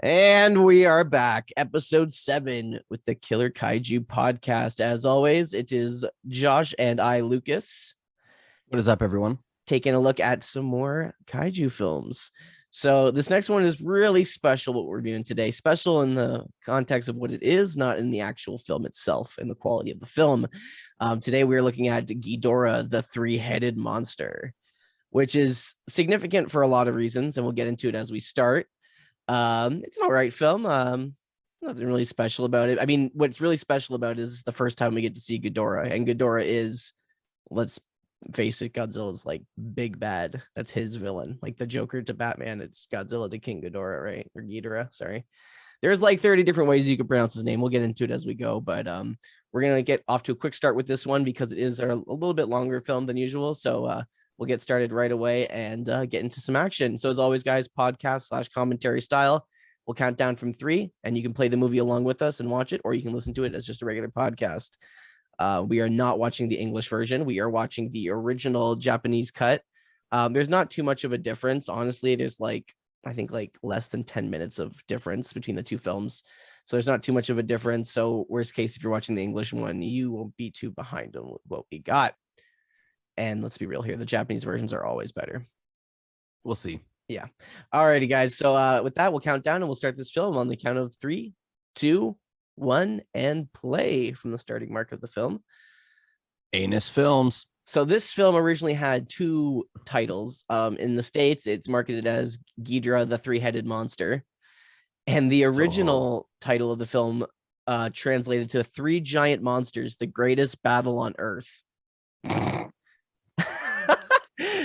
And we are back, episode 7 with the Killer Kaiju podcast. As always, it is Josh and I, Lucas, What is up, everyone? taking a look at some more Kaiju films. So this next one is really special, what we're doing today. Special in the context of what it is, not in the actual film itself and the quality of the film. Today we're looking at Ghidorah, the three-headed monster, which is significant for a lot of reasons, and we'll get into it as we start. It's an all right film. Nothing really special about it. I mean, what's really special about it is the first time we get to see Ghidorah, and Ghidorah is, let's face it, Godzilla's like big bad. That's his villain, like the Joker to Batman. It's Godzilla to King Ghidorah, right? Or Ghidorah, sorry. There's like 30 different ways you could pronounce his name. We'll get into it as we go, but we're gonna get off to a quick start with this one because it is a little bit longer film than usual. So we'll get started right away and get into some action. So as always, guys, podcast/commentary style. We'll count down from 3, and you can play the movie along with us and watch it, or you can listen to it as just a regular podcast. We are not watching the English version. We are watching the original Japanese cut. There's not too much of a difference. Honestly, there's I think less than 10 minutes of difference between the two films. So there's not too much of a difference. So worst case, if you're watching the English one, you won't be too behind on what we got. And let's be real here, the Japanese versions are always better. We'll see. Yeah. Alrighty, guys. So with that, we'll count down and we'll start this film on the count of 3, 2, 1, and play from the starting mark of the film. Anus Films. So this film originally had 2 titles. In the States, it's marketed as Ghidorah, the three-headed monster. And the original title of the film translated to 3 giant monsters, the greatest battle on Earth.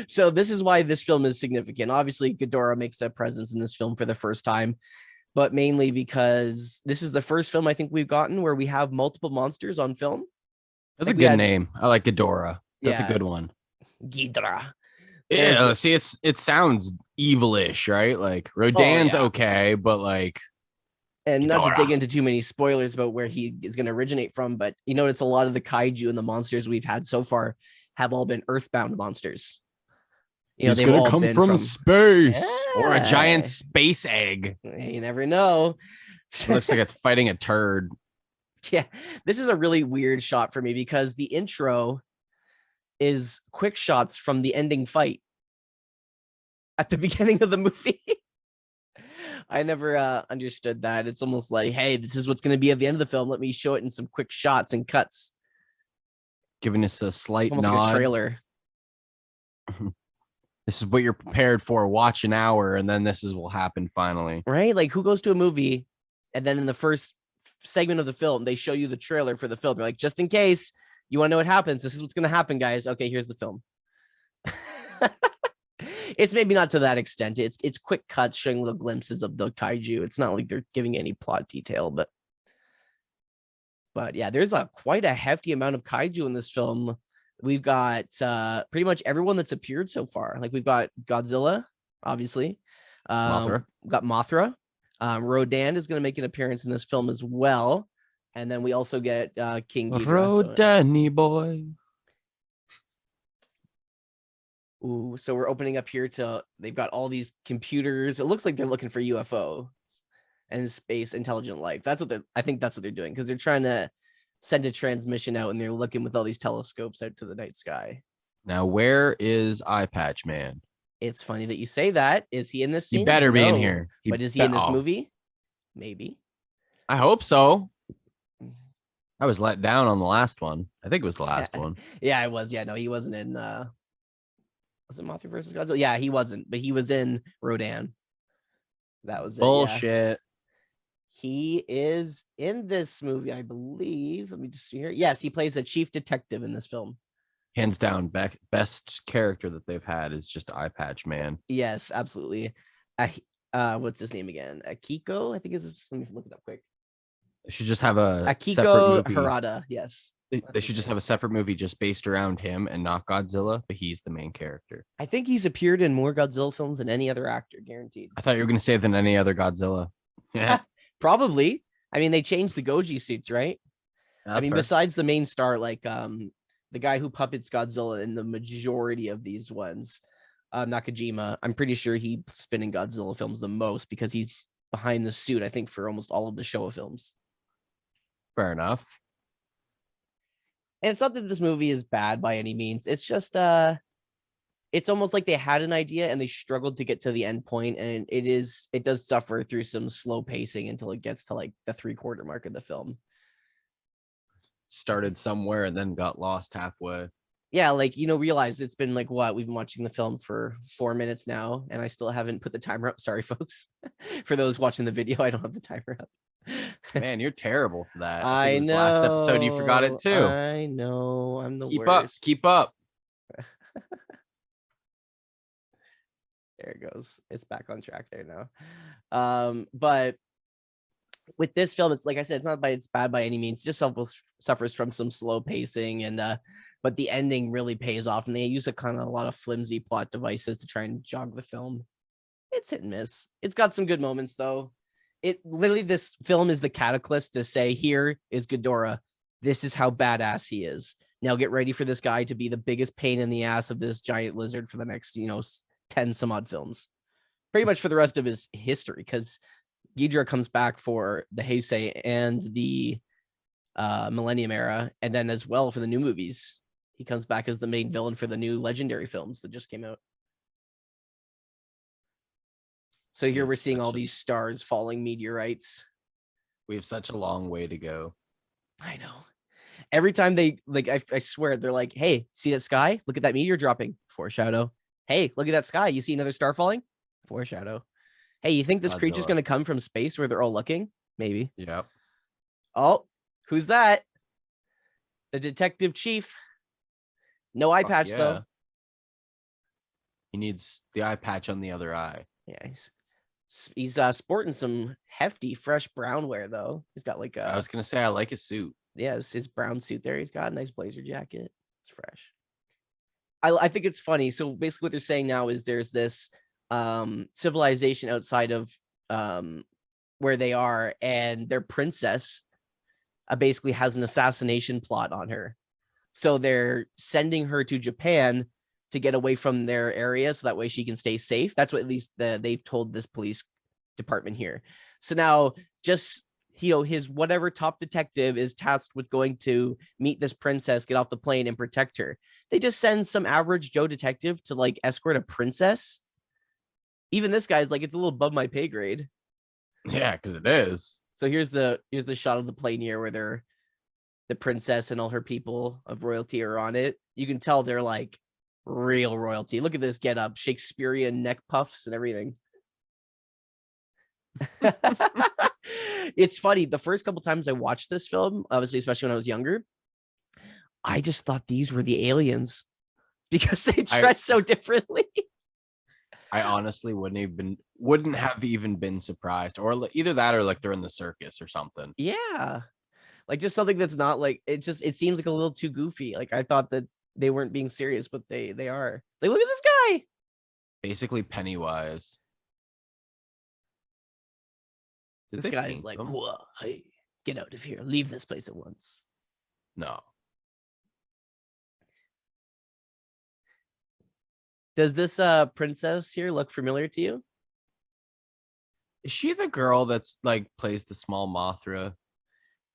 So this is why this film is significant. Obviously, Ghidorah makes a presence in this film for the first time, but mainly because this is the first film I think we've gotten where we have multiple monsters on film. That's a good name. I like Ghidorah. That's a good one. Ghidorah. Yeah, see, it sounds evilish, right? Like Rodan's okay, but like, and Ghidorah. Not to dig into too many spoilers about where he is going to originate from, but you notice a lot of the kaiju and the monsters we've had so far have all been earthbound monsters. You know, they've all come from space or a giant space egg. You never know. It looks like it's fighting a turd. Yeah, this is a really weird shot for me because the intro is quick shots from the ending fight at the beginning of the movie. I never understood that. It's almost like, hey, this is what's going to be at the end of the film. Let me show it in some quick shots and cuts. Giving us a slight almost nod. Like a trailer. This is what you're prepared for. Watch an hour, and then this will happen finally. Right? Like, who goes to a movie, and then in the first segment of the film, they show you the trailer for the film. They're like, just in case you want to know what happens, this is what's going to happen, guys. Okay, here's the film. It's maybe not to that extent. It's quick cuts showing little glimpses of the kaiju. It's not like they're giving any plot detail, but yeah, there's quite a hefty amount of kaiju in this film. We've got pretty much everyone that's appeared so far. Like, we've got Godzilla, obviously. Mothra. We've got Mothra. Rodan is going to make an appearance in this film as well. And then we also get King Ghidorah. Rodani boy. Ooh, so we're opening up here they've got all these computers. It looks like they're looking for UFO and space intelligent life. I think that's what they're doing, because they're trying to send a transmission out and they're looking with all these telescopes out to the night sky. Now, where is Eye Patch Man? It's funny that you say that. Is he in this scene? He better be in here. But is he in this movie? Maybe. I hope so. I was let down on the last one. I think it was the last one. Yeah, I was. Yeah, no, he wasn't in was it Mothra versus Godzilla? Yeah, he wasn't, but he was in Rodan. That was bullshit. Yeah. He is in this movie, I believe. Let me just see here. Yes, he plays a chief detective in this film. Hands down, best character that they've had is just Eye Patch Man. Yes, absolutely. What's his name again? Akiko, I think is. Let me look it up quick. They should just have a Akiko Harada. Yes. They should just have a separate movie just based around him and not Godzilla, but he's the main character. I think he's appeared in more Godzilla films than any other actor, guaranteed. I thought you were going to say than any other Godzilla. Yeah. Probably. I mean, they changed the Goji suits, right? That's I mean, fair. Besides the main star, like the guy who puppets Godzilla in the majority of these ones, Nakajima, I'm pretty sure he's been in Godzilla films the most because he's behind the suit, I think, for almost all of the Showa films. Fair enough. And it's not that this movie is bad by any means. It's just it's almost like they had an idea and they struggled to get to the end point, and it does suffer through some slow pacing until it gets to like the 3/4 mark of the film. Started somewhere and then got lost halfway. Yeah, like, realize it's been like what we've been watching the film for 4 minutes now, and I still haven't put the timer up. Sorry, folks. For those watching the video, I don't have the timer up. Man, you're terrible for that. I think it was know. last episode you forgot it too. I know. I'm the Keep worst. up. Keep up. There it goes. It's back on track there now. But with this film, it's like I said, it's bad by any means. It just suffers from some slow pacing, and but the ending really pays off, and they use a lot of flimsy plot devices to try and jog the film. It's hit and miss. It's got some good moments though. This film is the catalyst to say, here is Ghidorah. This is how badass he is. Now get ready for this guy to be the biggest pain in the ass of this giant lizard for the next, 10 some odd films. Pretty much for the rest of his history, because Ghidorah comes back for the Heisei and the Millennium Era, and then as well for the new movies. He comes back as the main villain for the new Legendary films that just came out. So here we're seeing all these stars falling meteorites. We have such a long way to go. I know. Every time they I swear they're like, hey, see that sky? Look at that meteor dropping. Foreshadow. Hey, look at that sky. You see another star falling? Foreshadow. Hey, you think this creature's going to come from space where they're all looking? Maybe. Yep. Oh, who's that? The detective chief. No eye patch, though. He needs the eye patch on the other eye. Yeah, he's sporting some hefty, fresh brown wear, though. He's got like I was going to say, I like his suit. Yeah, his brown suit there. He's got a nice blazer jacket. It's fresh. I think it's funny. So basically what they're saying now is there's this civilization outside of where they are, and their princess basically has an assassination plot on her. So they're sending her to Japan to get away from their area so that way she can stay safe. That's what at least they've told this police department here. So now just his whatever top detective is tasked with going to meet this princess, get off the plane, and protect her. They just send some average Joe detective to like escort a princess. Even this guy's like, it's a little above my pay grade. Yeah, because it is. So here's the shot of the plane here where the princess and all her people of royalty are on it. You can tell they're like real royalty. Look at this get up, Shakespearean neck puffs and everything. It's funny. The first couple times I watched this film, obviously, especially when I was younger, I just thought these were the aliens because they dress so differently. I honestly wouldn't have even been surprised, or either that or like they're in the circus or something. Yeah, like just something that's not like it seems like a little too goofy. Like I thought that they weren't being serious, but they are. Like, look at this guy. Basically Pennywise. This guy's like, whoa, hey, get out of here. Leave this place at once. No. Does this princess here look familiar to you? Is she the girl that's like plays the small Mothra?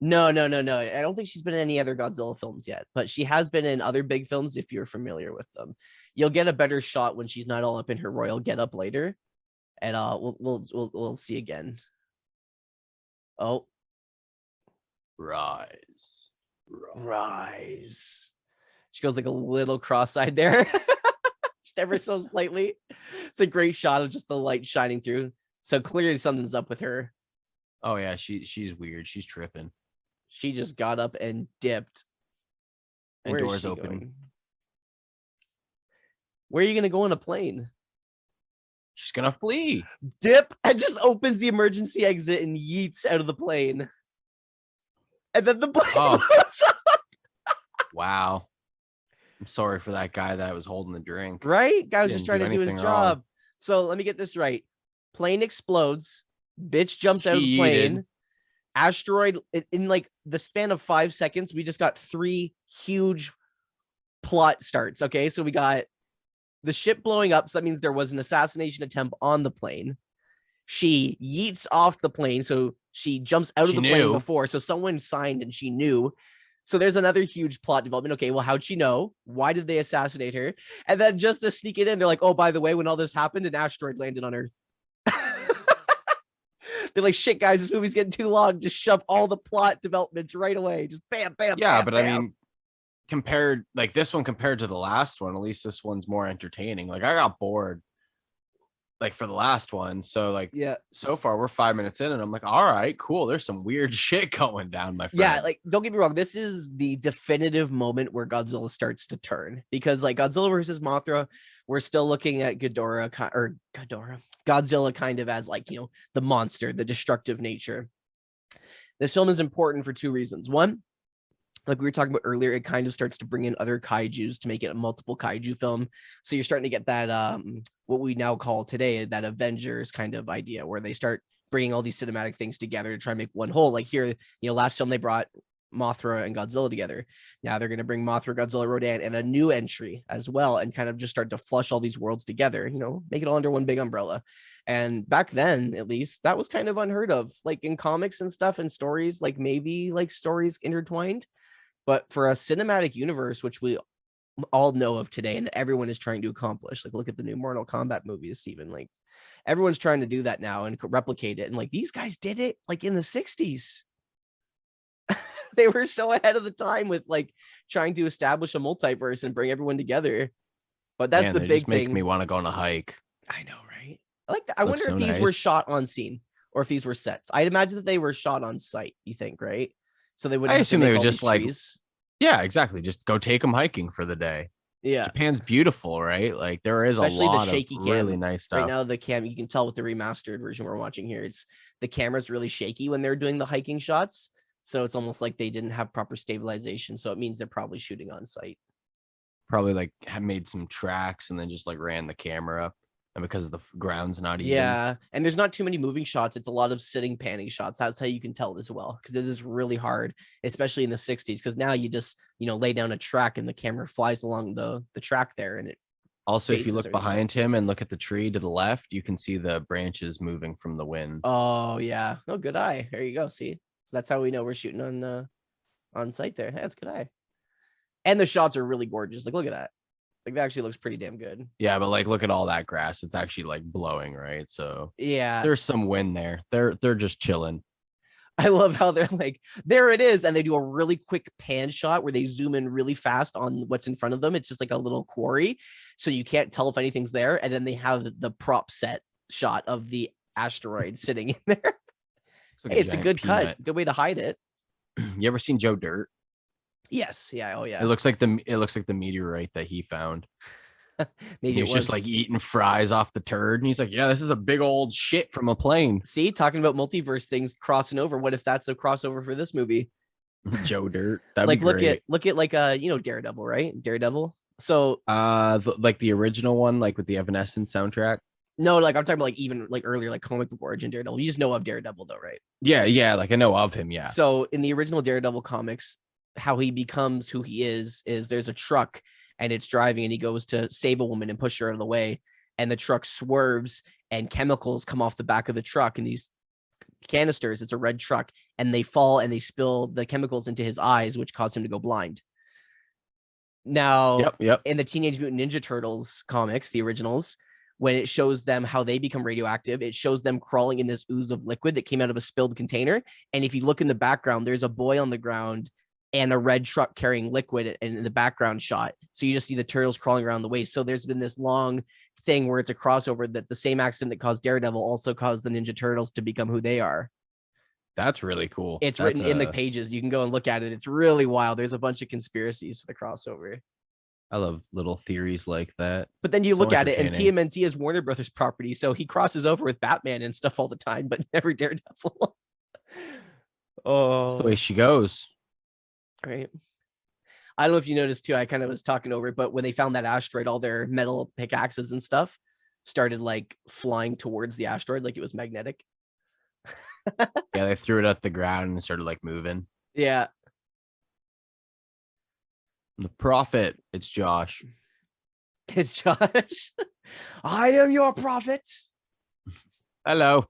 No. I don't think she's been in any other Godzilla films yet, but she has been in other big films if you're familiar with them. You'll get a better shot when she's not all up in her royal getup later. And we'll see again. Oh. Rise. She goes like a little cross-eyed there. Just ever so slightly. It's a great shot of just the light shining through. So clearly something's up with her. Oh yeah, she's weird. She's tripping. She just got up and dipped. And doors open. Where are you gonna go on a plane? She's gonna flee. Dip and just opens the emergency exit and yeets out of the plane. And then the plane blows up. Wow. I'm sorry for that guy that was holding the drink. Right? Guy was just trying to do his job. Wrong. So let me get this right. Plane explodes. Bitch jumps out of the plane. Asteroid in like the span of 5 seconds. We just got 3 huge plot starts. Okay, so we got the ship blowing up. So that means there was an assassination attempt on the plane. She yeets off the plane, so she jumps out of She the plane knew. before. So someone signed and she knew. So there's another huge plot development. Okay, well, how'd she know? Why did they assassinate her? And then just to sneak it in, they're like, oh, by the way, when all this happened, an asteroid landed on Earth. They're like, shit, guys, this movie's getting too long. Just shove all the plot developments right away. Just bam, bam, Yeah, bam, but I bam. mean, compared like this one compared to the last one, at least this one's more entertaining. Like I got bored like for the last one. So like Yeah. so far we're 5 minutes in and I'm like, all right, cool. There's some weird shit going down, my friend. Yeah, like don't get me wrong, this is the definitive moment where Godzilla starts to turn because like Godzilla versus Mothra, we're still looking at Godzilla kind of as like, the monster, the destructive nature. This film is important for two reasons. One, like we were talking about earlier, it kind of starts to bring in other kaijus to make it a multiple kaiju film. So you're starting to get that what we now call today that Avengers kind of idea where they start bringing all these cinematic things together to try and make one whole. Like here, last film they brought Mothra and Godzilla together. Now they're going to bring Mothra, Godzilla, Rodan, and a new entry as well, and kind of just start to flush all these worlds together. Make it all under one big umbrella. And back then, at least, that was kind of unheard of. Like in comics and stuff and stories, like maybe like stories intertwined. But for a cinematic universe, which we all know of today and that everyone is trying to accomplish, like look at the new Mortal Kombat movies, even like everyone's trying to do that now and replicate it. And like these guys did it like in the 60s. They were so ahead of the time with like trying to establish a multiverse and bring everyone together. But that's Man, the they big just make thing. me want to go on a hike. I know, right? I like that. I Looks wonder if so these were nice. shot on scene or if these were sets. I'd imagine that they were shot on site, you think, right? So they wouldn't I have to assume they make would all just these like, trees. yeah, exactly. Just go take them hiking for the day. Yeah. Japan's beautiful, right? Like there is a Especially the lot of shaky really cam. nice Right stuff. now, the cam, you can tell with the remastered version we're watching here, it's the camera's really shaky when they're doing the hiking shots. So it's almost like they didn't have proper stabilization. So it means they're probably shooting on site. Probably like have made some tracks and then just like ran the camera up. And because the ground's not even. Yeah. And there's not too many moving shots. It's a lot of sitting panning shots. That's how you can tell as well. Because it is really hard, especially in the 60s. Because now you just, lay down a track and the camera flies along the track there and it Also, if you phases look everything out. behind him and look at the tree to the left, you can see the branches moving from the wind. Oh yeah. Oh, good eye. There you go. See? So that's how we know we're shooting on site there. That's good eye. And the shots are really gorgeous. Like, look at that. Like, that actually looks pretty damn good. Yeah, but like look at all that grass. It's actually like blowing, right? So Yeah. there's some wind there. They're just chilling. I love how they're like, there it is. And they do a really quick pan shot where they zoom in really fast on what's in front of them. It's just like a little quarry. So you can't tell if anything's there. And then they have the prop set shot of the asteroid sitting in there. Like Hey, it's a good cut. peanut. It's a good way to hide it. You ever seen Joe Dirt? Yes. Yeah. Oh, yeah. It looks like the meteorite that he found. Maybe He was just like eating fries off the turd, and he's like, "Yeah, this is a big old shit from a plane." See, talking about multiverse things crossing over. What if that's a crossover for this movie? Joe Dirt. That'd Like be great. look at like Daredevil, right? Daredevil. So Like the original one, like with the Evanescence soundtrack. no, like I'm talking about like even like earlier, like comic book origin Daredevil. You just know of Daredevil though, right? Yeah, like I know of him. Yeah. So in the original Daredevil comics, how he becomes who he is there's a truck and it's driving and he goes to save a woman and push her out of the way. And the truck swerves and chemicals come off the back of the truck and these canisters, it's a red truck, and they fall and they spill the chemicals into his eyes, which caused him to go blind. Now, Yep. in the Teenage Mutant Ninja Turtles comics, the originals, when it shows them how they become radioactive, it shows them crawling in this ooze of liquid that came out of a spilled container. And if you look in the background, there's a boy on the ground and a red truck carrying liquid in the background shot. So you just see the turtles crawling around the waist. So there's been this long thing where it's a crossover that the same accident that caused Daredevil also caused the Ninja Turtles to become who they are. That's really cool. It's written in the pages. You can go and look at it. It's really wild. There's a bunch of conspiracies for the crossover. I love little theories like that. But then you look at it, and TMNT is Warner Brothers property, so he crosses over with Batman and stuff all the time, but never Daredevil. That's the way she goes. Right. I don't know if you noticed too. I kind of was talking over it, but when they found that asteroid, all their metal pickaxes and stuff started like flying towards the asteroid, like it was magnetic. Yeah, they threw it at the ground and started like moving. Yeah. The prophet. It's Josh. It's Josh. I am your prophet. Hello.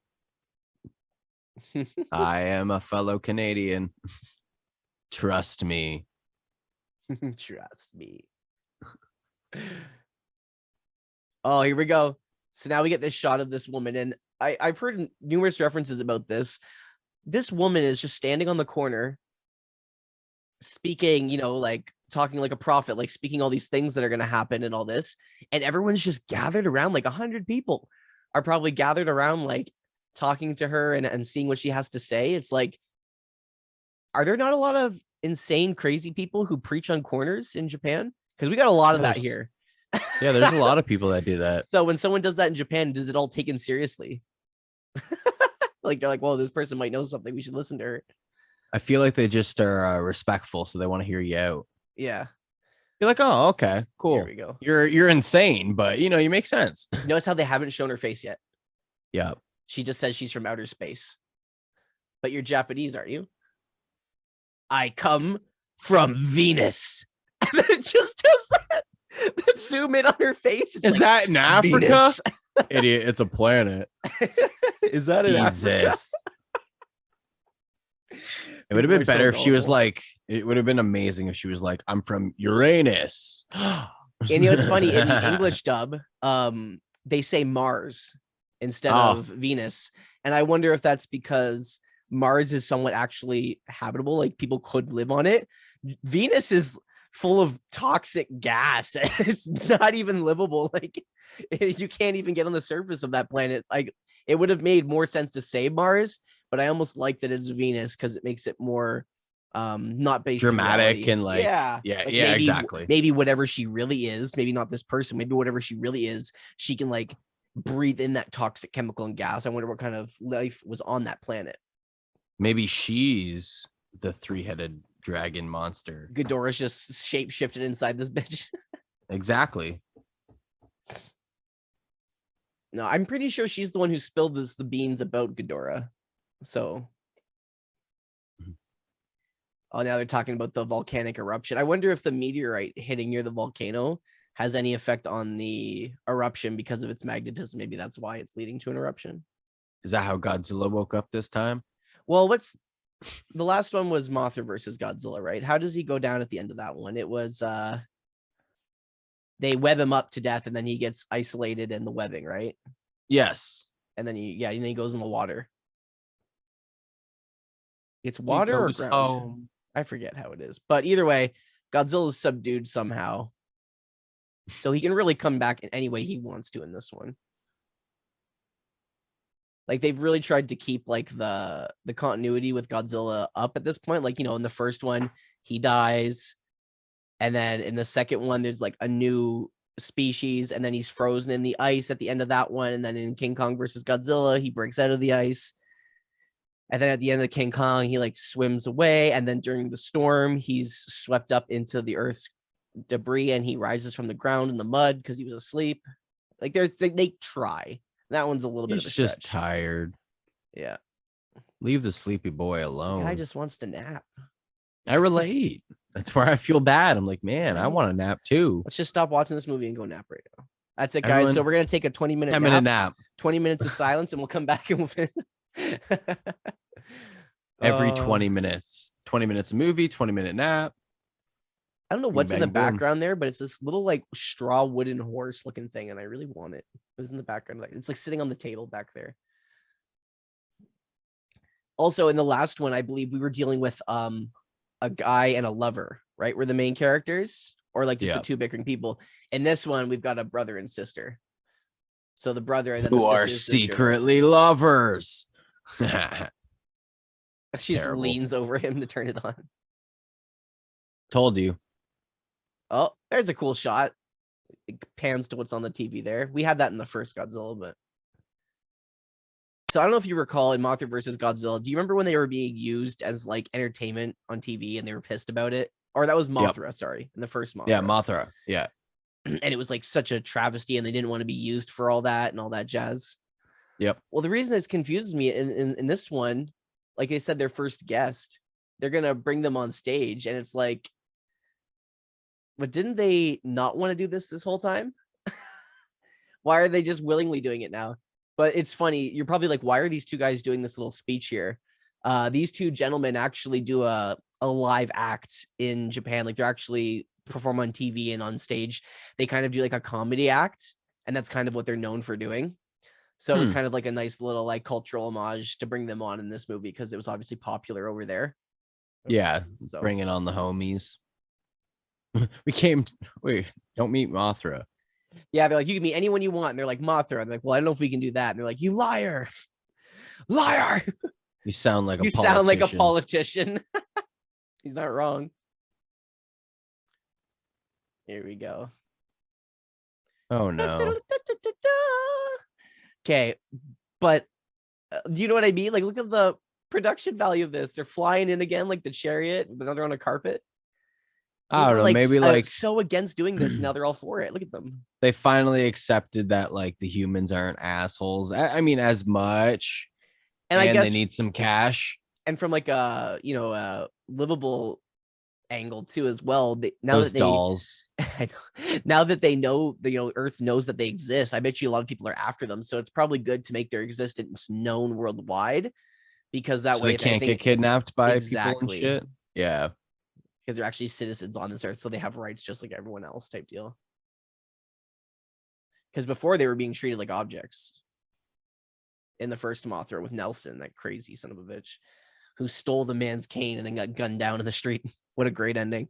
I am a fellow Canadian. Trust me. Trust me. Oh, here we go. So now we get this shot of this woman, and I've heard numerous references about this. This woman is just standing on the corner, speaking, like talking like a prophet, like speaking all these things that are going to happen and all this. And everyone's just gathered around, like 100 people are probably gathered around, like talking to her and seeing what she has to say. It's like, are there not a lot of insane, crazy people who preach on corners in Japan? Because we got a lot of that here. Yeah, there's a lot of people that do that. So when someone does that in Japan, does it all taken seriously? Like they're like, well, this person might know something. We should listen to her. I feel like they just are respectful, so they want to hear you out. Yeah. You're like, oh, okay, cool. Here we go. You're insane, but you make sense. Notice how they haven't shown her face yet. Yeah. She just says she's from outer space. But you're Japanese, aren't you? I come from Venus. And then it just does that. Then zoom in on her face. It's Is like, that in Africa? Venus. Idiot, it's a planet. Is that in Africa? Jesus. It would have been better if she was like, it would have been amazing if she was like, I'm from Uranus. And it's funny, in the English dub, they say Mars instead of Venus. And I wonder if that's because Mars is somewhat actually habitable, like people could live on it. Venus is full of toxic gas. It's not even livable. Like you can't even get on the surface of that planet. Like it would have made more sense to say Mars, but I almost like that it's Venus because it makes it more not based dramatic and like like maybe, exactly. Maybe whatever she really is, maybe not this person, maybe whatever she really is, she can like breathe in that toxic chemical and gas. I wonder what kind of life was on that planet. Maybe she's the three-headed dragon monster. Ghidorah's just shape shifted inside this bitch. Exactly. No, I'm pretty sure she's the one who spilled the beans about Ghidorah. So, oh, now they're talking about the volcanic eruption. I wonder if the meteorite hitting near the volcano has any effect on the eruption because of its magnetism. Maybe that's why it's leading to an eruption. Is that how Godzilla woke up this time? Well, what's the last one was Mothra versus Godzilla, right? How does he go down at the end of that one? It was they web him up to death and then he gets isolated in the webbing, right? Yes. And then and then he goes in the water. It's water or ground. Home. I forget how it is. But either way, Godzilla's subdued somehow. So he can really come back in any way he wants to in this one. Like they've really tried to keep like the continuity with Godzilla up at this point. Like, in the first one, he dies. And then in the second one, there's like a new species, and then he's frozen in the ice at the end of that one. And then in King Kong versus Godzilla, he breaks out of the ice. And then at the end of King Kong, he like swims away. And then during the storm, he's swept up into the Earth's debris and he rises from the ground in the mud because he was asleep. Like they try. That one's a little bit of a stretch. He's just tired. Yeah. Leave the sleepy boy alone. The guy just wants to nap. I relate. That's where I feel bad. I'm like, man, I want to nap too. Let's just stop watching this movie and go nap right now. That's it, guys. So we're going to take a 20-minute 10-minute nap. 20 minutes of silence and we'll come back and we'll finish. Every 20 minutes. 20 minutes of movie, 20-minute nap. I don't know what's in the background there, but it's this little like straw wooden horse looking thing, and I really want it. It was in the background, like it's like sitting on the table back there. Also, in the last one, I believe we were dealing with a guy and a lover, right? We're the main characters, or like just the two bickering people. In this one, we've got a brother and sister. So the brother and then who are secretly lovers. She just leans over him to turn it on. Told you. Oh, there's a cool shot. It pans to what's on the TV there. We had that in the first Godzilla, but so I don't know if you recall in Mothra versus Godzilla. Do you remember when they were being used as like entertainment on TV and they were pissed about it? Or that was Mothra, sorry, in the first Mothra. Yeah, Mothra. Yeah. And it was like such a travesty and they didn't want to be used for all that and all that jazz. Yep. Well, the reason this confuses me in this one, like they said, their first guest, they're going to bring them on stage and it's like, but didn't they not want to do this whole time? Why are they just willingly doing it now? But it's funny. You're probably like, why are these two guys doing this little speech here? These two gentlemen actually do a live act in Japan. Like they're actually perform on TV and on stage. They kind of do like a comedy act, and that's kind of what they're known for doing. So it was kind of like a nice little like cultural homage to bring them on in this movie because it was obviously popular over there. Yeah, So bringing on the homies. Wait, don't meet Mothra. yeah, they're like, you can meet anyone you want. And they're like, Mothra. And they're like, well, I don't know if we can do that. And they're like, you liar. Liar. You sound like a You sound like a politician. He's not wrong. Here we go. Oh no. Okay, but do you know what I mean? Like, look at the production value of this. They're flying in again, like the chariot, but now they're on a carpet. I don't know. Like, Maybe like so against doing this. Now they're all for it. Look at them. they finally accepted that like the humans aren't assholes. I mean, as much, And I guess they need some cash. And from like a livable angle too as well. Now Those that dolls. now that they know Earth knows that they exist, I bet you a lot of people are after them. So it's probably good to make their existence known worldwide, because that So way they can't get kidnapped by people and shit. Yeah. Because they're actually citizens on this earth, so they have rights just like everyone else, type deal. Because before they were being treated like objects. In the first Mothra with Nelson, that crazy son of a bitch, who stole the man's cane and then got gunned down in the street. What a great ending.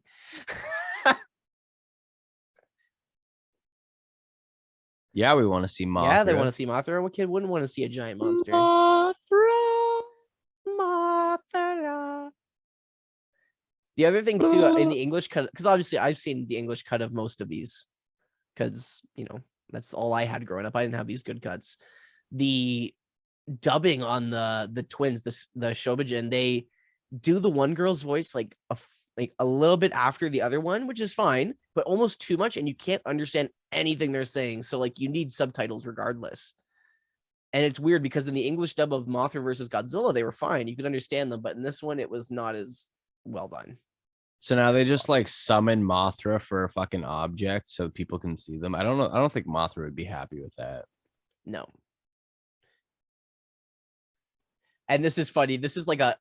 Yeah, we want to see Mothra. Yeah, they want to see Mothra. What kid wouldn't want to see a giant monster? Mothra. The other thing too, in the English cut, because obviously I've seen the English cut of most of these, because that's all I had growing up. I didn't have these good cuts. The dubbing on the twins, the Shobijin, they do the one girl's voice like a little bit after the other one, which is fine, but almost too much, and you can't understand anything they're saying. So like you need subtitles regardless. And it's weird because in the English dub of Mothra versus Godzilla, they were fine. You could understand them, but in this one, it was not as well done. So now they just like summon Mothra for a fucking object so people can see them. I don't know. I don't think Mothra would be happy with that. No. And this is funny. This is like a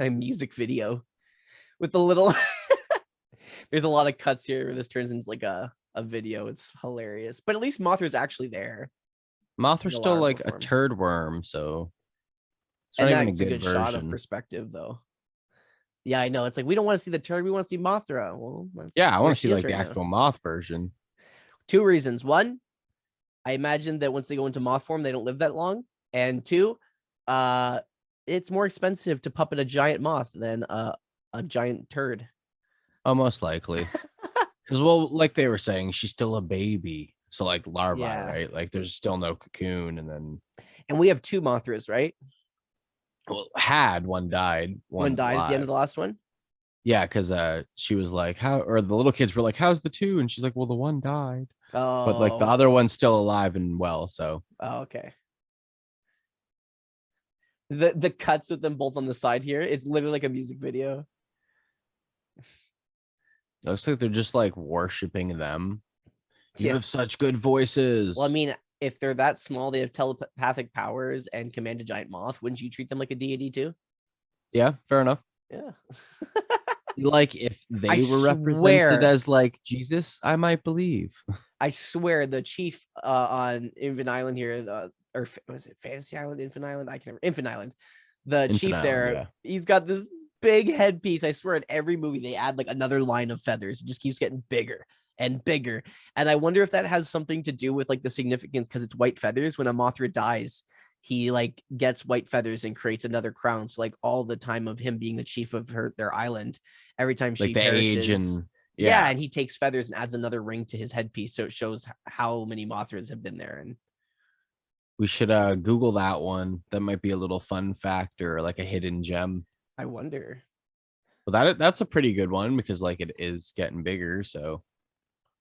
music video with the little. There's a lot of cuts here where this turns into like a video. It's hilarious, but at least Mothra's actually there. Mothra's still like a turd worm, so it's not even a good shot of perspective, though. Yeah, I know. It's like we don't want to see the turd. We want to see Mothra. Well, yeah, I want to see like the actual moth version. 2 reasons. 1, I imagine that once they go into moth form, they don't live that long. And 2, it's more expensive to puppet a giant moth than a giant turd. Oh, most likely. Because, well, like they were saying, she's still a baby. So, like, larvae, right? Like, there's still no cocoon. And we have 2 Mothras, right? Well, one died. One died at the end of the last one? Yeah, because she was like, or the little kids were like, how's the 2? And she's like, well, the 1 died. Oh. But, like, the other one's still alive and well, so. Oh, okay. The cuts with them both on the side here, it's literally like a music video. It looks like they're just like worshiping them. You have such good voices. Well, I mean, if they're that small, they have telepathic powers and command a giant moth. Wouldn't you treat them like a deity too? Yeah, fair enough. Yeah. Like if they were represented as like Jesus, I might believe. I swear the chief on Infinite Island here, or was it Fantasy Island, Infinite Island? I can never. Infinite Island. The chief there, he's got this big headpiece. I swear, in every movie they add like another line of feathers. It just keeps getting bigger and bigger. And I wonder if that has something to do with like the significance, because it's white feathers. When a Mothra dies, he like gets white feathers and creates another crown. So like all the time of him being the chief of their island, every time she perishes, age and and he takes feathers and adds another ring to his headpiece, so it shows how many Mothras have been there. And we should Google that one. That might be a little fun fact or like a hidden gem. I wonder. Well, that's a pretty good one because like it is getting bigger. So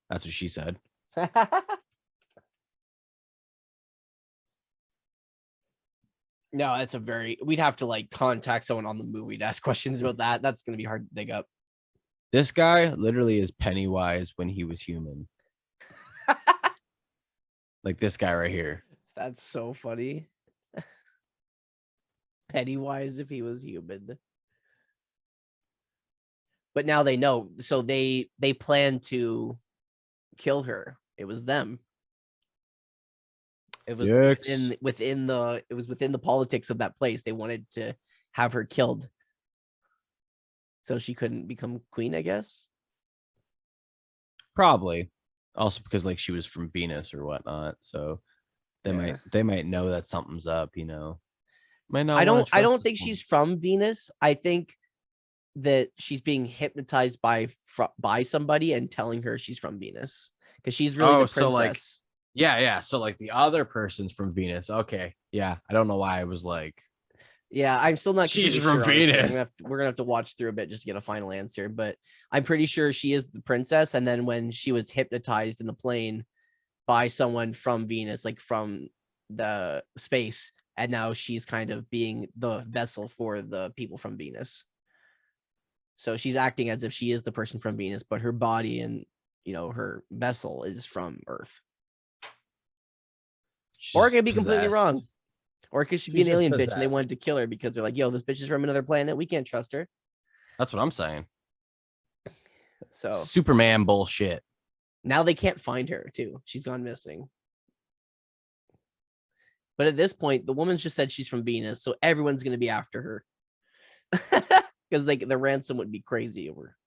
that's what she said. No, that's we'd have to like contact someone on the movie to ask questions about that. That's going to be hard to dig up. This guy literally is Pennywise when he was human. Like this guy right here. That's so funny. Pennywise if he was human. But now they know, so they plan to kill her. It was them. It was within the politics of that place. They wanted to have her killed so she couldn't become queen, I guess. Probably. Also because like she was from Venus or whatnot, so they might know that something's up, you know. Might not I don't think she's from Venus. I think that she's being hypnotized by somebody and telling her she's from Venus because she's really the princess. So like, yeah. So like the other person's from Venus. Okay, yeah. I don't know why I was like, yeah, I'm still not. She's from Venus. We're gonna have to watch through a bit just to get a final answer, but I'm pretty sure she is the princess. And then when she was hypnotized in the plane by someone from Venus, like from the space, and now she's kind of being the vessel for the people from Venus. So she's acting as if she is the person from Venus, but her body and, you know, her vessel is from Earth. Or it could be completely wrong. Or it could be an alien bitch and they wanted to kill her because they're like, yo, this bitch is from another planet. We can't trust her. That's what I'm saying. So Superman bullshit. Now they can't find her too. She's gone missing. But at this point, the woman's just said she's from Venus, so everyone's going to be after her. Because the ransom would be crazy over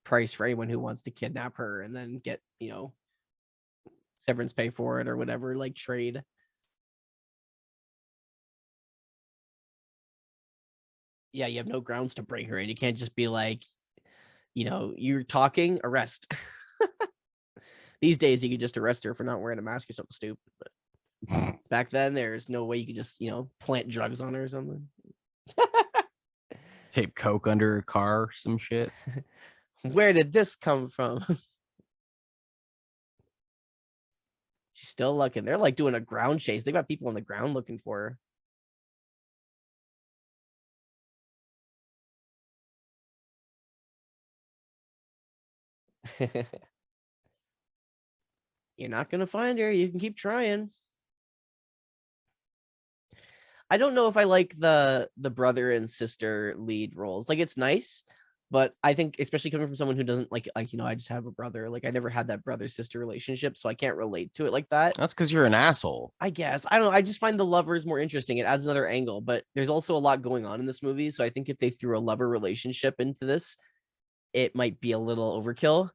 price for anyone who wants to kidnap her and then get, you know, severance pay for it or whatever, like trade. Yeah, you have no grounds to bring her in. You can't just be like, you know, you're talking, arrest. These days, you could just arrest her for not wearing a mask or something stupid. But back then, there's no way you could just, you know, plant drugs on her or something. Tape coke under her car, some shit. Where did this come from? She's still looking. They're like doing a ground chase. They got people on the ground looking for her. You're not gonna find her. You can keep trying. I don't know if I like the brother and sister lead roles. Like, it's nice, but I think especially coming from someone who doesn't like, you know, I just have a brother. Like, I never had that brother sister relationship, so I can't relate to it like that. That's because you're an asshole. I guess. I don't know. I just find the lovers more interesting. It adds another angle, but there's also a lot going on in this movie. So I think if they threw a lover relationship into this, it might be a little overkill.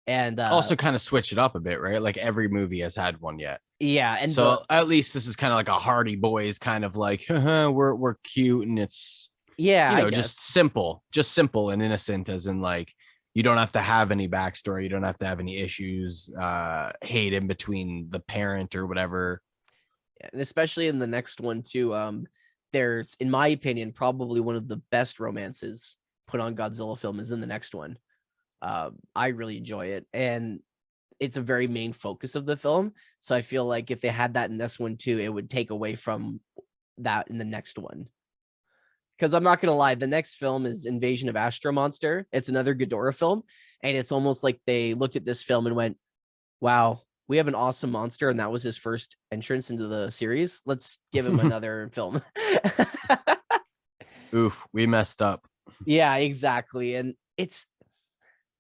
And also kind of switch it up a bit, right? Like every movie has had one yet. Yeah, and so at least this is kind of like a Hardy Boys kind of like we're cute and it's you know just simple and innocent, as in like you don't have to have any backstory, you don't have to have any issues, hate in between the parent or whatever. Yeah, and especially in the next one too, there's, in my opinion, probably one of the best romances put on Godzilla film is in the next one. I really enjoy it, and it's a very main focus of the film. So I feel like if they had that in this one too, it would take away from that in the next one. Because I'm not gonna lie, the next film is Invasion of Astro Monster. It's another Ghidorah film, and it's almost like they looked at this film and went, "Wow, we have an awesome monster, and that was his first entrance into the series. Let's give him another film." Oof, we messed up. Yeah, exactly, and it's,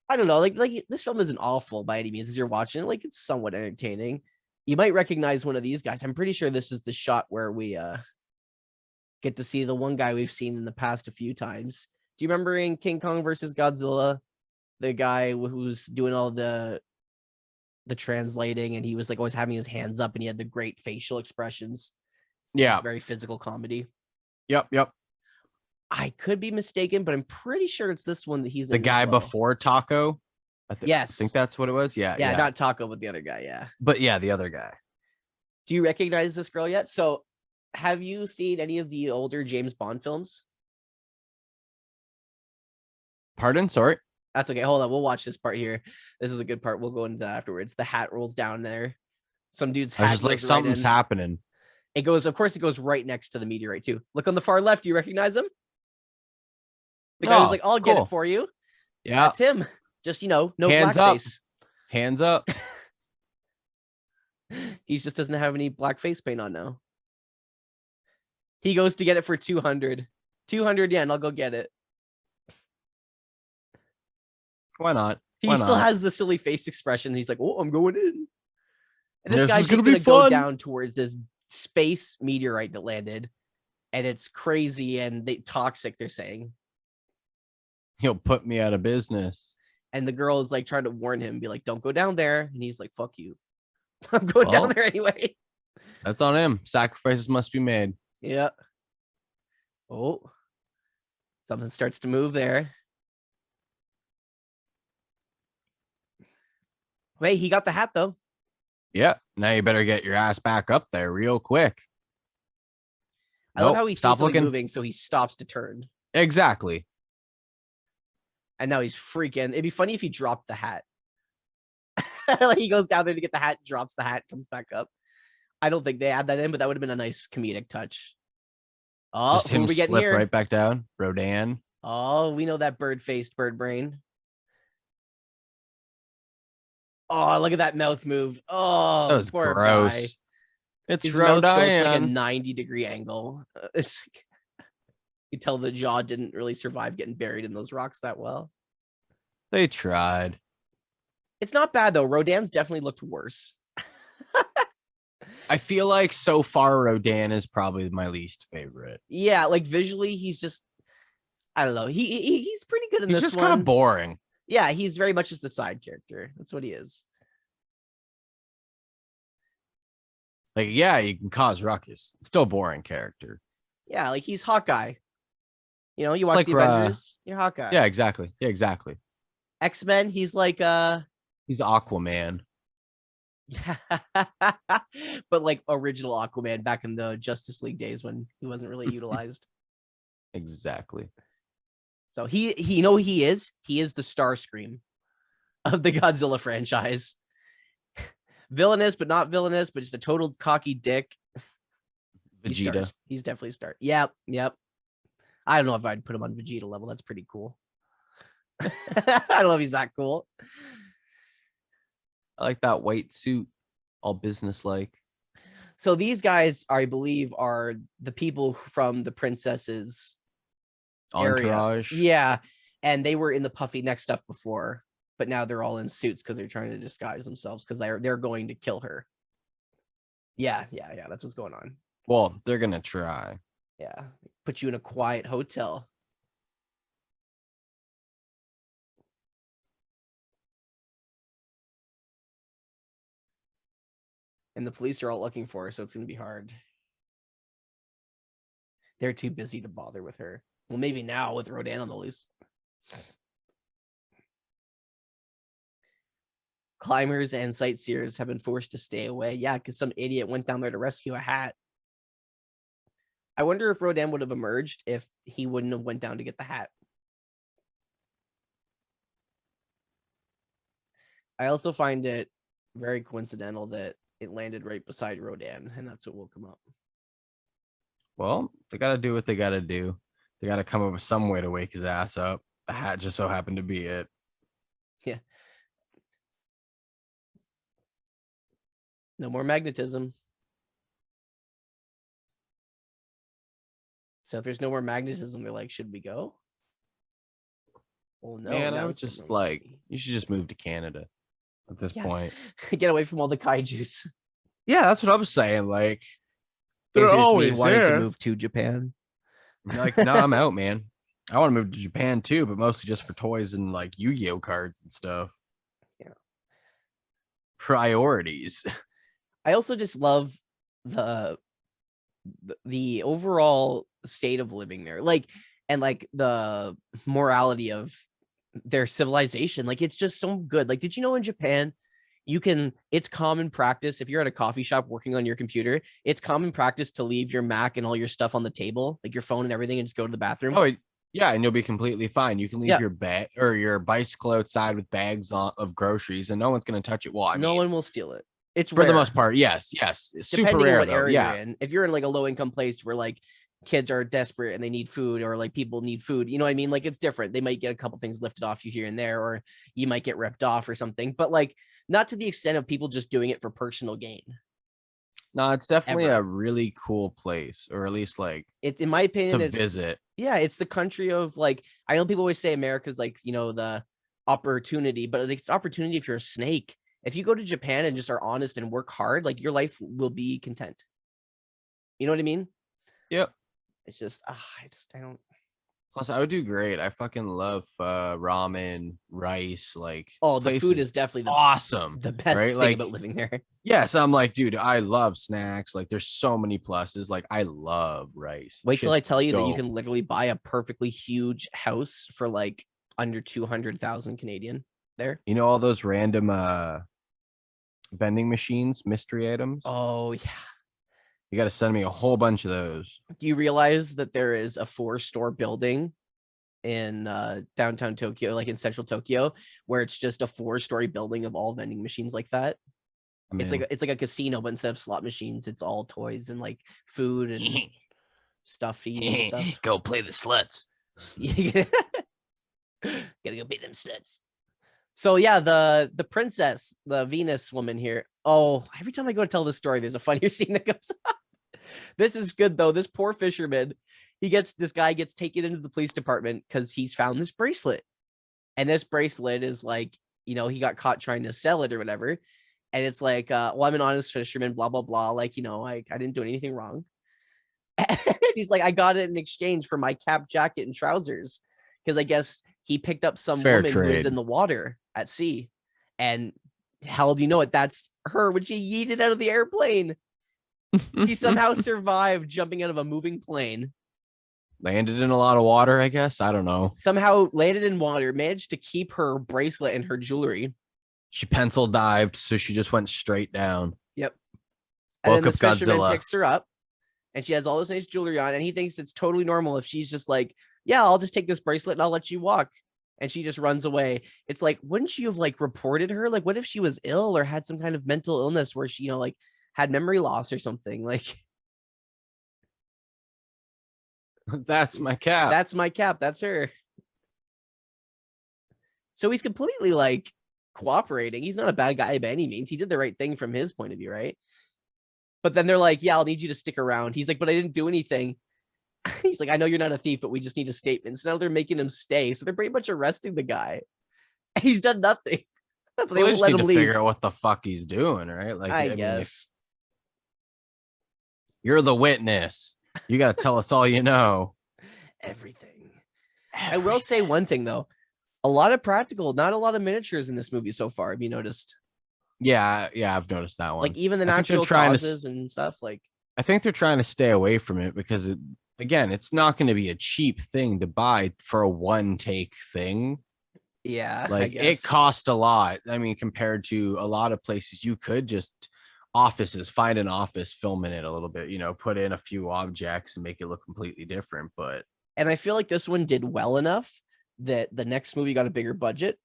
I don't know, like this film isn't awful by any means as you're watching it. Like, it's somewhat entertaining. You might recognize one of these guys. I'm pretty sure this is the shot where we get to see the one guy we've seen in the past a few times. Do you remember in King Kong versus Godzilla, the guy who's doing all the translating, and he was like always having his hands up and he had the great facial expressions? Yeah. Very physical comedy. Yep. I could be mistaken, but I'm pretty sure it's this one that he's the guy before Taco. Yes. I think that's what it was. Yeah. Not Taco, but the other guy. Yeah. But yeah, the other guy. Do you recognize this girl yet? So have you seen any of the older James Bond films? Pardon? Sorry. That's okay. Hold on. We'll watch this part here. This is a good part. We'll go into that afterwards. The hat rolls down there. Some dude's hat. I was just like, something's happening. It goes, of course, it goes right next to the meteorite too. Look on the far left. Do you recognize him? The guy was like, I'll get it for you. Yeah. That's him. Just, you know, no hands blackface. Hands up. He just doesn't have any black face paint on now. He goes to get it for 200. 200 yen. I'll go get it. Why not? He Why still not? has the silly face expression. He's like, "Oh, I'm going in." And this This guy's is just gonna gonna be go fun. down towards this space meteorite that landed, and it's crazy and toxic. They're saying. He'll put me out of business. And the girl is like trying to warn him, be like, "Don't go down there." And he's like, "Fuck you. I'm going down there anyway." That's on him. Sacrifices must be made. Yeah. Oh, something starts to move there. Wait, he got the hat though. Yeah. Now you better get your ass back up there real quick. I love how he sees something moving, so he stops to turn. Exactly. And now he's freaking. It'd be funny if he dropped the hat. Like he goes down there to get the hat, drops the hat, comes back up. I don't think they add that in, but that would have been a nice comedic touch. Oh, just him slip right back down. Rodan. Oh, we know that bird-faced bird brain. Oh, look at that mouth move. Oh, that was poor gross. Guy. It's His Rodan. mouth goes to like a 90-degree angle. It's like, you tell the jaw didn't really survive getting buried in those rocks that well. They tried. It's not bad though. Rodan's definitely looked worse. I feel like so far Rodan is probably my least favorite. Yeah, like visually, he's just, I don't know. He's pretty good in this one. He's just kind of boring. Yeah, he's very much just the side character. That's what he is. Like, yeah, you can cause ruckus. Still a boring character. Yeah, like he's Hawkeye. You know, you watch the Avengers, you're Hawkeye. Yeah, exactly. Yeah, exactly. X-Men, he's like he's Aquaman. Yeah. But like original Aquaman back in the Justice League days when he wasn't really utilized. Exactly. So he you know who he is? He is the Starscream of the Godzilla franchise. Villainous, but not villainous, but just a total cocky dick. Vegeta. He's definitely Star. Yep. I don't know if I'd put him on Vegeta level. That's pretty cool. I don't know if he's that cool. I like that white suit, all business-like. So these guys, I believe, are the people from the princess's entourage. Area. Yeah, and they were in the puffy neck stuff before, but now they're all in suits because they're trying to disguise themselves because they're going to kill her. Yeah. That's what's going on. Well, they're gonna try. Yeah, put you in a quiet hotel. And the police are all looking for her, so it's going to be hard. They're too busy to bother with her. Well, maybe now with Rodan on the loose. Climbers and sightseers have been forced to stay away. Yeah, because some idiot went down there to rescue a hat. I wonder if Rodan would have emerged if he wouldn't have went down to get the hat. I also find it very coincidental that it landed right beside Rodan, and that's what woke him up. Well, they got to do what they got to do. They got to come up with some way to wake his ass up. The hat just so happened to be it. Yeah. No more magnetism. So if there's no more magnetism, they're like, should we go? Well, no. Man, I would just like, you should just move to Canada at this point. Get away from all the kaijus. Yeah, that's what I was saying. Like, they're always wanting to move to Japan. Like, no, I'm out, man. I want to move to Japan too, but mostly just for toys and like Yu-Gi-Oh cards and stuff. Yeah. Priorities. I also just love the overall state of living there, like, and like the morality of their civilization. Like, it's just so good. Like, did you know in Japan it's common practice if you're at a coffee shop working on your computer, it's common practice to leave your Mac and all your stuff on the table, like your phone and everything, and just go to the bathroom. Oh yeah, and you'll be completely fine. You can leave your bag or your bicycle outside with bags of groceries, and no one's gonna touch it. Well, no one will steal it. It's for rare. the most part. Yes, it's depending super rare. On what though. area Yeah, you're in. If you're in like a low income place where like kids are desperate and they need food, or like people need food, you know what I mean? Like, it's different. They might get a couple things lifted off you here and there, or you might get ripped off or something. But like not to the extent of people just doing it for personal gain. No, it's definitely a really cool place, or at least like it's, in my opinion, to visit. Yeah, it's the country of like, I know people always say America's like, the opportunity, but it's opportunity if you're a snake. If you go to Japan and just are honest and work hard, like your life will be content. You know what I mean? Yep. It's just, I don't. Plus, I would do great. I fucking love ramen, rice. Like, oh, the food is definitely awesome. The best right? thing like, about living there. Yes, I'm like, dude, I love snacks. Like, there's so many pluses. Like, I love rice. Wait till I tell you that you can literally buy a perfectly huge house for like under 200,000 Canadian there. You know all those random vending machines, mystery items? Oh yeah. You got to send me a whole bunch of those. Do you realize that there is a 4-store building in downtown Tokyo, like in central Tokyo, where it's just a 4-story building of all vending machines like that? It's like a casino, but instead of slot machines, it's all toys and like food and stuff and stuff. Go play the sluts. Gotta go beat them sluts. So yeah, the princess, the Venus woman here. Oh, every time I go to tell this story, there's a funnier scene that comes up. This is good though. This poor fisherman, this guy gets taken into the police department because he's found this bracelet. And this bracelet is like, he got caught trying to sell it or whatever. And it's like, well, I'm an honest fisherman, blah, blah, blah. Like, I didn't do anything wrong. He's like, I got it in exchange for my cap, jacket, and trousers. Because I guess he picked up some woman who was in the water at sea. And how do you know it? That's her when she yeeted out of the airplane. He somehow survived jumping out of a moving plane. Landed in a lot of water, I guess. I don't know. Somehow landed in water, managed to keep her bracelet and her jewelry. She pencil dived, so she just went straight down. Yep. And then this fisherman picks her up, and she has all this nice jewelry on, and he thinks it's totally normal if she's just like, yeah, I'll just take this bracelet and I'll let you walk. And she just runs away. It's like, wouldn't you have like reported her? Like, what if she was ill or had some kind of mental illness where she, like had memory loss or something? Like, that's my cap. That's my cap. That's her. So he's completely like cooperating. He's not a bad guy by any means. He did the right thing from his point of view, right? But then they're like, yeah, I'll need you to stick around. He's like, but I didn't do anything. He's like, I know you're not a thief, but we just need a statement. So now they're making him stay. So they're pretty much arresting the guy. He's done nothing. But they won't let him leave. Figure out what the fuck he's doing, right? Like, I guess. You're the witness. You got to tell us all you know. Everything. I will say one thing though. A lot of practical, not a lot of miniatures in this movie so far. Have you noticed? Yeah, I've noticed that one. Like even the natural causes and stuff. Like, I think they're trying to stay away from it because again, it's not going to be a cheap thing to buy for a one-take thing. Yeah, like it cost a lot. I mean, compared to a lot of places, you could just find an office, film in it a little bit, put in a few objects and make it look completely different. And I feel like this one did well enough that the next movie got a bigger budget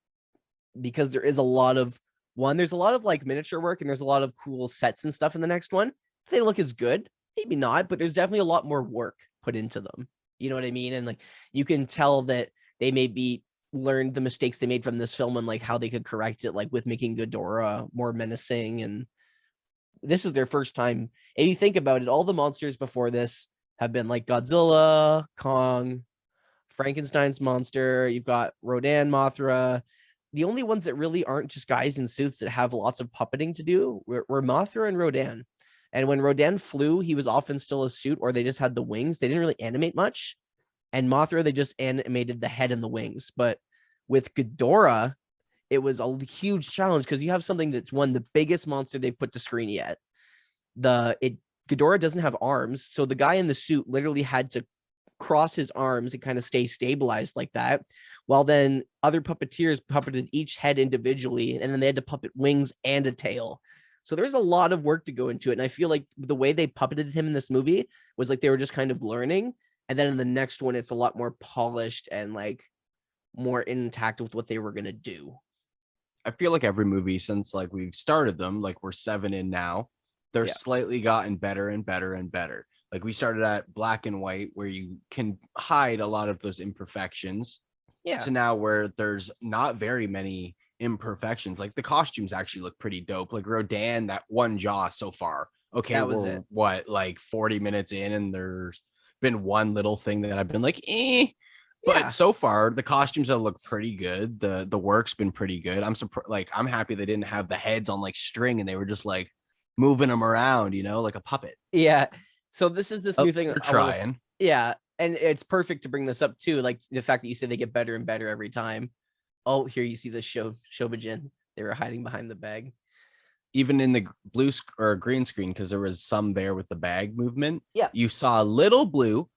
because there is a lot of there's a lot of like miniature work and there's a lot of cool sets and stuff in the next one. If they look as good, maybe not, but there's definitely a lot more work put into them. You know what I mean? And like, you can tell that they maybe learned the mistakes they made from this film and like how they could correct it, like with making Ghidorah more menacing. And this is their first time. If you think about it, all the monsters before this have been like Godzilla, Kong, Frankenstein's monster. You've got Rodan, Mothra. The only ones that really aren't just guys in suits that have lots of puppeting to do were Mothra and Rodan. And when Rodan flew, he was often still a suit or they just had the wings. They didn't really animate much. And Mothra, they just animated the head and the wings. But with Ghidorah, it was a huge challenge because you have something that's the biggest monster they've put to screen yet. Ghidorah doesn't have arms. So the guy in the suit literally had to cross his arms and kind of stay stabilized like that. While then other puppeteers puppeted each head individually. And then they had to puppet wings and a tail. So there's a lot of work to go into it. And I feel like the way they puppeted him in this movie was like they were just kind of learning. And then in the next one, it's a lot more polished and like more intact with what they were going to do. I feel like every movie since like we've started them, like we're 7 in now, they're slightly gotten better and better and better. Like we started at black and white where you can hide a lot of those imperfections. Yeah. To now where there's not very many imperfections. Like the costumes actually look pretty dope. Like Rodan, that one jaw so far. Okay, That was we're it. what, like 40 minutes in, and there's been one little thing that I've been like, eh. But Yeah. so far, the costumes have looked pretty good. The work's been pretty good. I'm surprised. Like, I'm happy they didn't have the heads on like string and they were just like moving them around, like a puppet. Yeah. So this is this new thing They're I want to. trying. Yeah, and it's perfect to bring this up too. Like the fact that you say they get better and better every time. Oh, here you see the Shobijin. They were hiding behind the bag. Even in the blue or green screen, because there was some there with the bag movement. Yeah. You saw a little blue,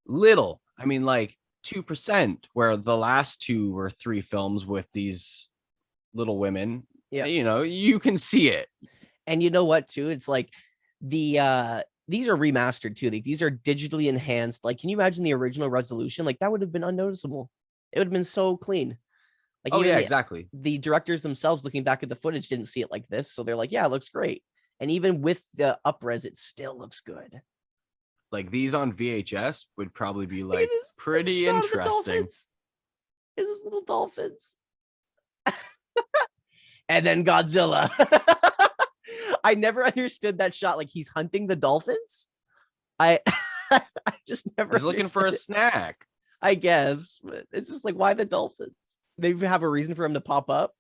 little. I mean, like 2%, where the last 2 or 3 films with these little women, you can see it. And you know what too? It's like these are remastered too. Like, these are digitally enhanced. Like, can you imagine the original resolution? Like, that would have been unnoticeable. It would have been so clean. Like, oh yeah, exactly. The directors themselves looking back at the footage didn't see it like this. So they're like, yeah, it looks great. And even with the up-res, it still looks good. Like these on VHS would probably be like pretty interesting. There's this little dolphins. And then Godzilla. I never understood that shot. Like, he's hunting the dolphins. I just never. He's looking for a snack, I guess. But it's just like, why the dolphins? They have a reason for him to pop up.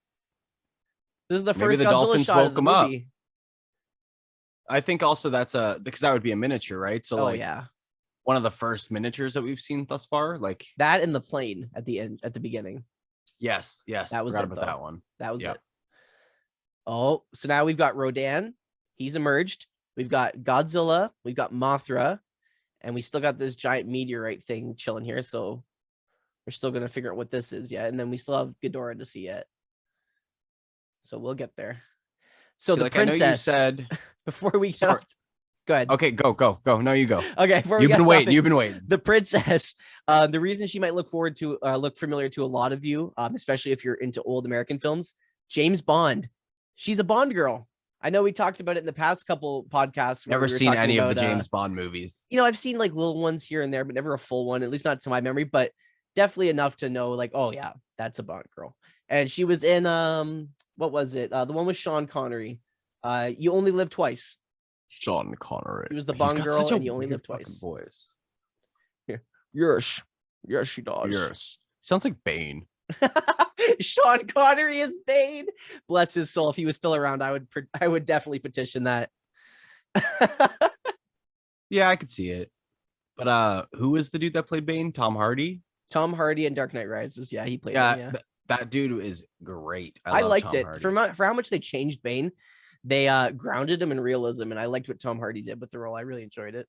This is the first Godzilla shot of the movie. I think also that's because that would be a miniature, right? So yeah, one of the first miniatures that we've seen thus far, like that and the plane at the end, at the beginning. Yes, that was about that one. That was it. Oh, so now we've got Rodan. He's emerged. We've got Godzilla. We've got Mothra, and we still got this giant meteorite thing chilling here. So we're still gonna figure out what this is yet, and then we still have Ghidorah to see yet. So we'll get there. So the princess. I know you said before we get off. Go ahead. Okay, go. No, you go. Okay, you've been waiting. The princess. The reason she might look familiar to a lot of you, especially if you're into old American films. James Bond. She's a Bond girl. I know we talked about it in the past couple podcasts. Never seen any of the James Bond movies. I've seen like little ones here and there, but never a full one, at least not to my memory, but definitely enough to know like, oh yeah, that's a Bond girl. And she was in, what was it? The one with Sean Connery. You Only Live Twice. Sean Connery. He was the Bond girl and You Only Live Twice. Voice. Yes, she does. Yes. Sounds like Bane. Sean Connery is Bane. Bless his soul. If he was still around, I would definitely petition that. Yeah, I could see it. But who is the dude that played Bane? Tom Hardy? Tom Hardy in Dark Knight Rises. Yeah, he played him, yeah. That dude is great. I liked it. For how much they changed Bane, they grounded him in realism, and I liked what Tom Hardy did with the role. I really enjoyed it.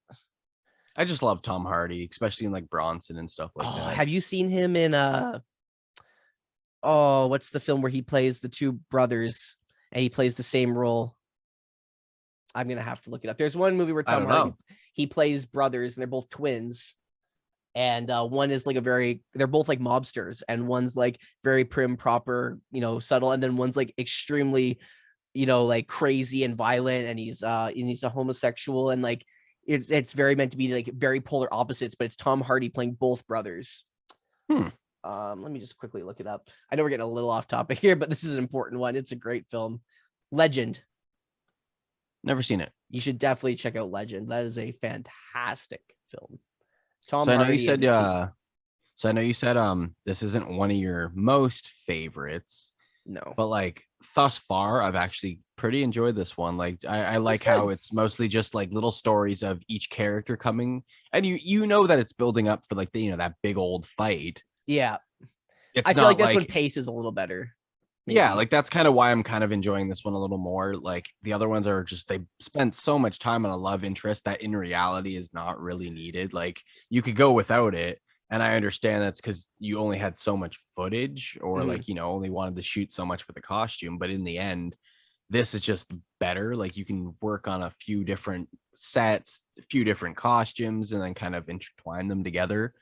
I just love Tom Hardy, especially in like Bronson and stuff like that. Have you seen him in what's the film where he plays the two brothers and he plays the same role? I'm gonna have to look it up. There's one movie where Tom Hardy he plays brothers and they're both twins. And one is like they're both like mobsters, and one's like very prim, proper, subtle, and then one's like extremely, like crazy and violent, and he's a homosexual, and like it's very meant to be like very polar opposites, but it's Tom Hardy playing both brothers. Let me just quickly look it up. I know we're getting a little off topic here, but this is an important one. It's a great film. Legend. Never seen it. You should definitely check out Legend. That is a fantastic film. So I know you said this isn't one of your most favorites. No. But like thus far, I've actually pretty enjoyed this one. Like I like how it's mostly just like little stories of each character coming, and you know that it's building up for like that big old fight. Yeah. I feel like this one paces a little better. Maybe. Yeah, like that's kind of why I'm kind of enjoying this one a little more. Like the other ones are just, they spent so much time on a love interest that in reality is not really needed. Like you could go without it. And I understand that's because you only had so much footage, or like, only wanted to shoot so much with the costume. But in the end, this is just better. Like you can work on a few different sets, a few different costumes, and then kind of intertwine them together.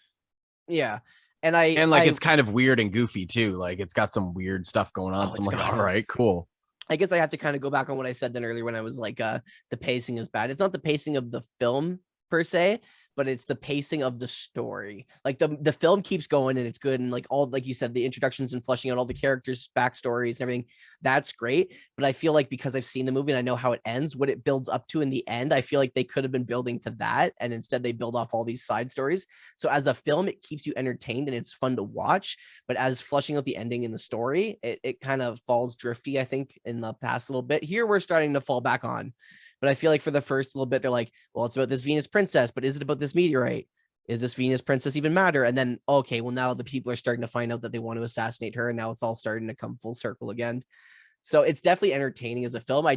Yeah. And it's kind of weird and goofy too. Like it's got some weird stuff going on. So I'm like, all right, cool. I guess I have to kind of go back on what I said then earlier when I was like, the pacing is bad. It's not the pacing of the film per se, but it's the pacing of the story. Like the film keeps going and it's good, and like all, like you said, the introductions and fleshing out all the characters' backstories and everything, that's great. But I feel like because I've seen the movie and I know how it ends, what it builds up to in the end, I feel like they could have been building to that, and instead they build off all these side stories. So as a film, it keeps you entertained and it's fun to watch. But as fleshing out the ending in the story, it kind of falls drifty, I think, in the past little bit. Here we're starting to fall back on. But I feel like for the first little bit, they're like, well, it's about this Venus princess, but is it about this meteorite? Is this Venus princess even matter? And then, okay, well, now the people are starting to find out that they want to assassinate her. And now it's all starting to come full circle again. So it's definitely entertaining as a film. I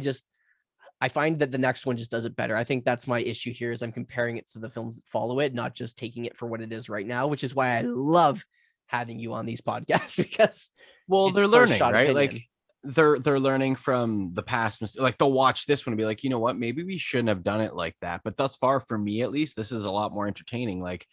find that the next one just does it better. I think that's my issue here, is I'm comparing it to the films that follow it, not just taking it for what it is right now, which is why I love having you on these podcasts, because they're learning, right? Opinion. Like they're learning from the past. Like they'll watch this one and be like, you know what, maybe we shouldn't have done it like that. But thus far, for me at least, this is a lot more entertaining. Like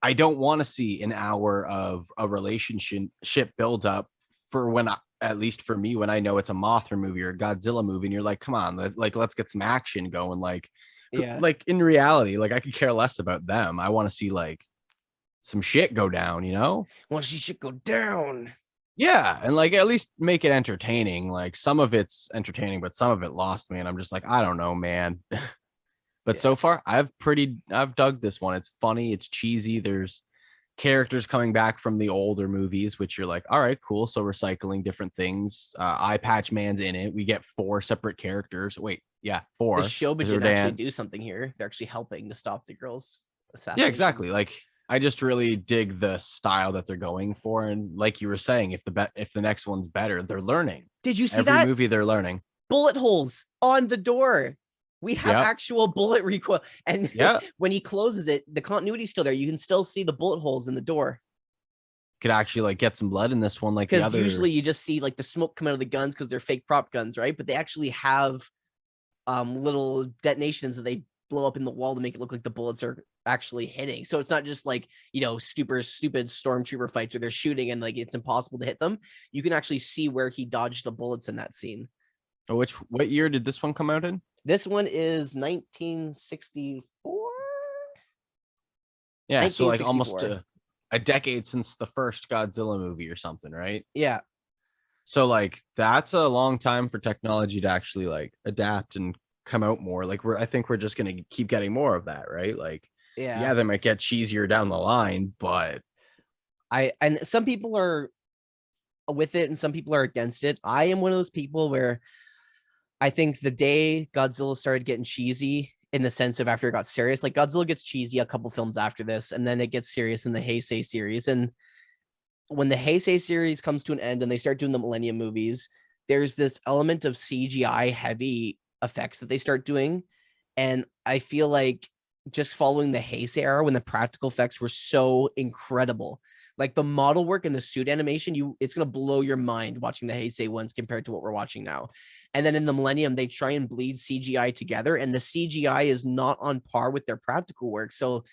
I don't want to see an hour of a relationship build up for when at least for me, when I know it's a Mothra movie or a Godzilla movie, and you're like, come on, let's get some action going. Like, yeah, like in reality, like I could care less about them. I want to see like some shit go down, you know? Want to see shit go down. Yeah, and like at least make it entertaining. Like some of it's entertaining, but some of it lost me, and I'm just like, I don't know, man. But so far, I've dug this one. It's funny, it's cheesy. There's characters coming back from the older movies, which you're like, all right, cool. So recycling different things. Eye Patch Man's in it. We get 4 separate characters. Wait, yeah, 4. The Shobijin didn't actually do something here. They're actually helping to stop the girls' assassination. Yeah, exactly. Like I just really dig the style that they're going for, and like you were saying, if the next one's better, they're learning. Did you see every that movie? They're learning. Bullet holes on the door. We have actual bullet recoil, and when he closes it, the continuity's still there. You can still see the bullet holes in the door. Could actually like get some blood in this one, like the other. Usually you just see like the smoke come out of the guns because they're fake prop guns, right? But they actually have little detonations that they blow up in the wall to make it look like the bullets are actually hitting. So it's not just like, you know, stupid stormtrooper fights where they're shooting and like it's impossible to hit them. You can actually see where he dodged the bullets in that scene. Oh, what year did this one come out in? This one is 1964. Yeah, so like almost a decade since the first Godzilla movie or something, right? Yeah. So like that's a long time for technology to actually like adapt and come out more. Like I think we're just gonna keep getting more of that, right? Like yeah, they might get cheesier down the line, but and some people are with it and some people are against it. I am one of those people where I think the day Godzilla started getting cheesy, in the sense of after it got serious, like Godzilla gets cheesy a couple films after this, and then it gets serious in the Heisei series. And when the Heisei series comes to an end and they start doing the Millennium movies, there's this element of CGI heavy effects that they start doing. And I feel like just following the Heisei era, when the practical effects were so incredible, like the model work and the suit animation, it's going to blow your mind watching the Heisei ones compared to what we're watching now. And then in the Millennium, they try and bleed CGI together, and the CGI is not on par with their practical work. So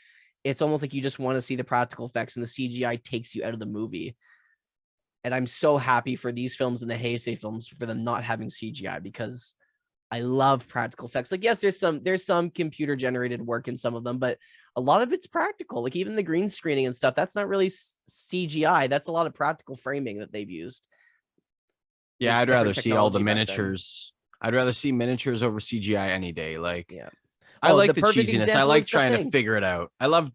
it's almost like you just want to see the practical effects, and the CGI takes you out of the movie. And I'm so happy for these films and the Heisei films for them not having CGI, because I love practical effects. Like, yes, there's some computer generated work in some of them, but a lot of it's practical. Like even the green screening and stuff, that's not really CGI. That's a lot of practical framing that they've used. Yeah, I'd rather see all the miniatures. I'd rather see miniatures over CGI any day. Like, yeah, I like the cheesiness. I like trying to figure it out. I love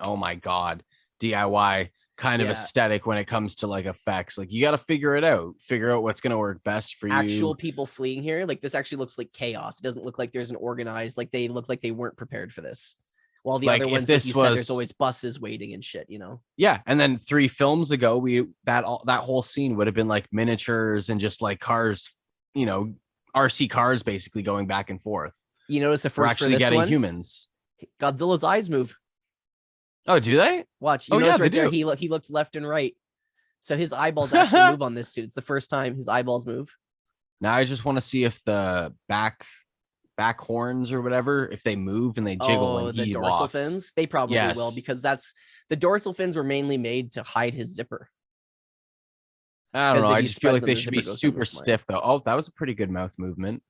oh my God, DIY kind of aesthetic when it comes to like effects. Like you got to figure out what's going to work best for you. Actual people fleeing here, like this actually looks like chaos. It doesn't look like there's an organized, like they look like they weren't prepared for this. While the other ones, like you said, there's always buses waiting and shit, you know? Yeah. And then 3 films ago, that whole scene would have been like miniatures and just like cars, you know, RC cars basically going back and forth. You notice the first we're actually getting humans. Godzilla's eyes move. Oh, do they? Watch. You notice right there, he looked left and right. So his eyeballs actually move on this suit. It's the first time his eyeballs move. Now I just want to see if the back horns or whatever, if they move and they jiggle when he dorsal walks. fins. They probably will, because the dorsal fins were mainly made to hide his zipper. I don't know. I just feel like they should be super stiff though. Oh, that was a pretty good mouth movement.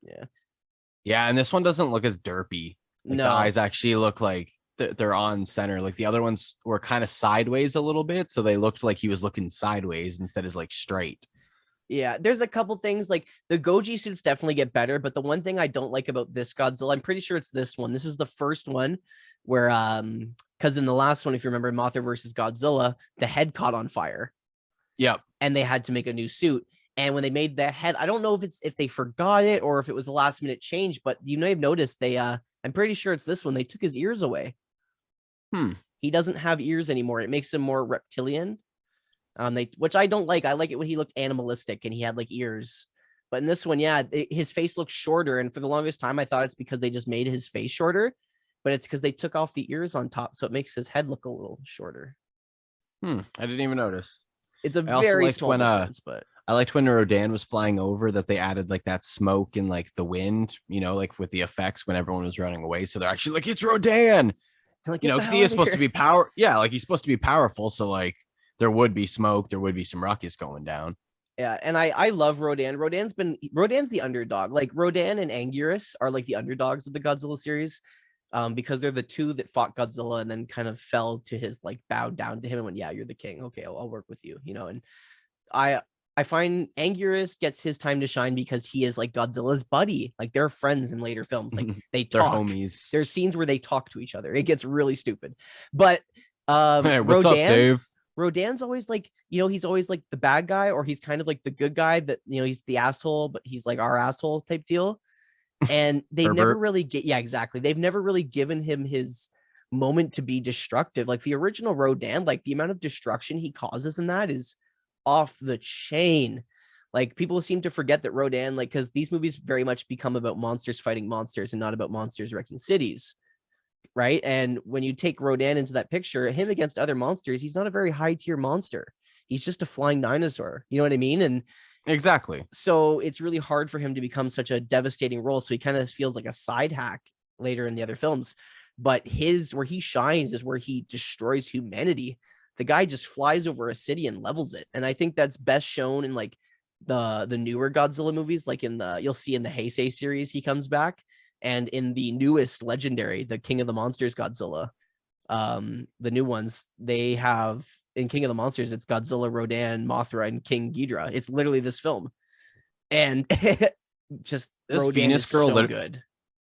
Yeah. Yeah, and this one doesn't look as derpy. Like the No. eyes actually look like they're on center. Like the other ones were kind of sideways a little bit, so they looked like he was looking sideways instead of like straight. Yeah, there's a couple things like the Goji suits definitely get better, but the one thing I don't like about this Godzilla, I'm pretty sure it's this one. This is the first one where because in the last one, if you remember Mothra versus Godzilla, the head caught on fire. Yep. And they had to make a new suit. And when they made that head, I don't know if they forgot it or if it was a last minute change, but you may have noticed they I'm pretty sure it's this one. They took his ears away. He doesn't have ears anymore. It makes him more reptilian. Which I don't like. I like it when he looked animalistic and he had like ears. But in this one, yeah, his face looks shorter. And for the longest time, I thought it's because they just made his face shorter, but it's because they took off the ears on top, so it makes his head look a little shorter. I didn't even notice. It's a very small difference, but I liked when Rodan was flying over that they added like that smoke and like the wind, like with the effects when everyone was running away. So they're actually like, it's Rodan, like, because he is supposed to be power. Yeah, like he's supposed to be powerful. So like there would be smoke, there would be some ruckus going down. Yeah, and I love Rodan. Rodan's the underdog. Like Rodan and Anguirus are like the underdogs of the Godzilla series. Because they're the two that fought Godzilla and then kind of fell to his like bowed down to him and went, yeah, you're the king. Okay, I'll work with you, and I find Anguirus gets his time to shine because he is like Godzilla's buddy. Like they're friends in later films. Like they talk. They're homies. There's scenes where they talk to each other. It gets really stupid. But hey, what's up, Dave? Rodan's always like, he's always like the bad guy, or he's kind of like the good guy that, he's the asshole, but he's like our asshole type deal. And they never really exactly. They've never really given him his moment to be destructive. Like the original Rodan, like the amount of destruction he causes in that is off the chain. Like people seem to forget that Rodan, like, because these movies very much become about monsters fighting monsters and not about monsters wrecking cities. Right. And when you take Rodan into that picture, him against other monsters, he's not a very high tier monster. He's just a flying dinosaur. You know what I mean? And exactly. So it's really hard for him to become such a devastating role. So he kind of feels like a side hack later in the other films. But where he shines is where he destroys humanity. The guy just flies over a city and levels it. And I think that's best shown in like the newer Godzilla movies, like you'll see in the Heisei series, he comes back. And in the newest Legendary, the King of the Monsters Godzilla, the new ones, they have in King of the Monsters, it's Godzilla, Rodan, Mothra, and King Ghidorah. It's literally this film. And just this Rodan Venus is girl so good.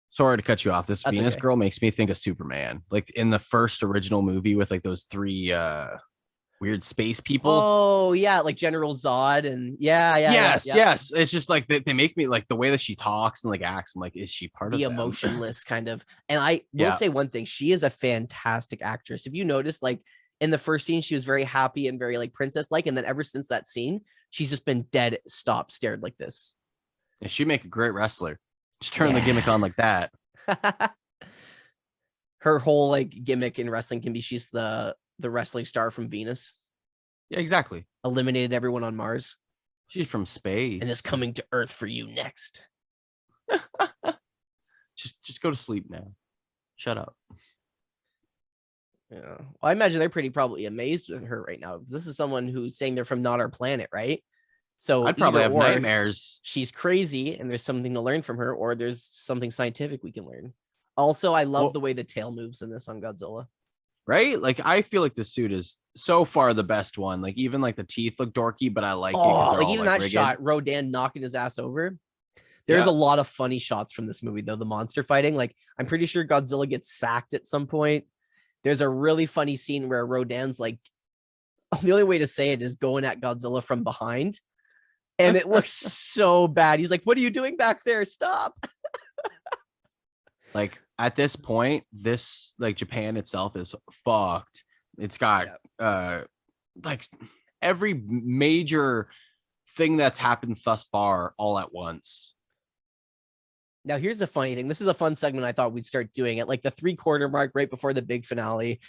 Sorry to cut you off. This That's Venus okay. girl makes me think of Superman. Like in the first original movie with like those three weird space people. Oh yeah, like General Zod and yes. It's just like they make me like the way that she talks and like acts. I'm like, is she part of the them? Emotionless kind of? And I will say one thing: she is a fantastic actress. If you notice, like in the first scene, she was very happy and very like princess like, and then ever since that scene, she's just been dead, stared like this. Yeah, she'd make a great wrestler. Just turn the gimmick on like that. Her whole like gimmick in wrestling can be she's the wrestling star from Venus. Yeah, exactly. Eliminated everyone on Mars. She's from space and is coming to Earth for you next. just go to sleep now. Shut up. Yeah. Well, I imagine they're probably amazed with her right now because this is someone who's saying they're from not our planet, right? So I'd probably have nightmares. She's crazy and there's something to learn from her, or there's something scientific we can learn. Also, I love the way the tail moves in this on Godzilla. Right? Like I feel like the suit is so far the best one. Like even like the teeth look dorky, but I like it. Like even that shot, Rodan knocking his ass over. There's a lot of funny shots from this movie, though. The monster fighting, like I'm pretty sure Godzilla gets sacked at some point. There's a really funny scene where Rodan's like, the only way to say it is going at Godzilla from behind. And it looks so bad. He's like, what are you doing back there? Stop. Like at this point, this like Japan itself is fucked. It's got like every major thing that's happened thus far all at once. Now, here's a funny thing. This is a fun segment I thought we'd start doing at like the 3/4 mark right before the big finale.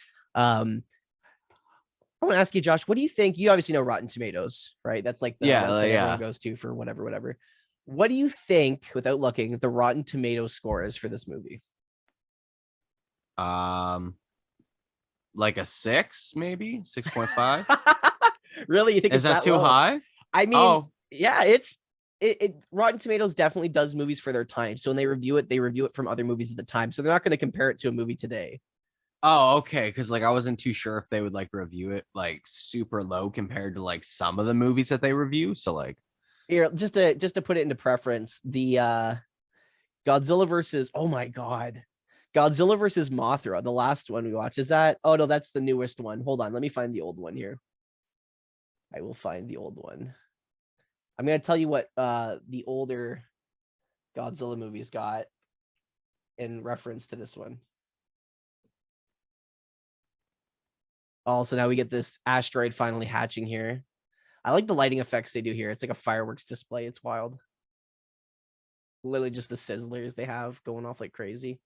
I want to ask you, Josh, what do you think? You obviously know Rotten Tomatoes, right? That's like the website everyone goes to for whatever. What do you think, without looking, the Rotten Tomatoes score is for this movie? Like a 6, maybe 6.5. Really? You think is that too low? high? I mean, yeah, it's Rotten Tomatoes definitely does movies for their time. So when they review it from other movies at the time. So they're not going to compare it to a movie today. Oh, okay. Because like I wasn't too sure if they would like review it like super low compared to like some of the movies that they review. So like, here, just to put it into preference, the Godzilla versus Godzilla versus Mothra, the last one we watched. Is that? Oh no, that's the newest one. Hold on, let me find the old one here. I will find the old one. I'm gonna tell you what the older Godzilla movies got in reference to this one. Also, now we get this asteroid finally hatching here. I like the lighting effects they do here. It's like a fireworks display. It's wild. Literally just the sizzlers they have going off like crazy.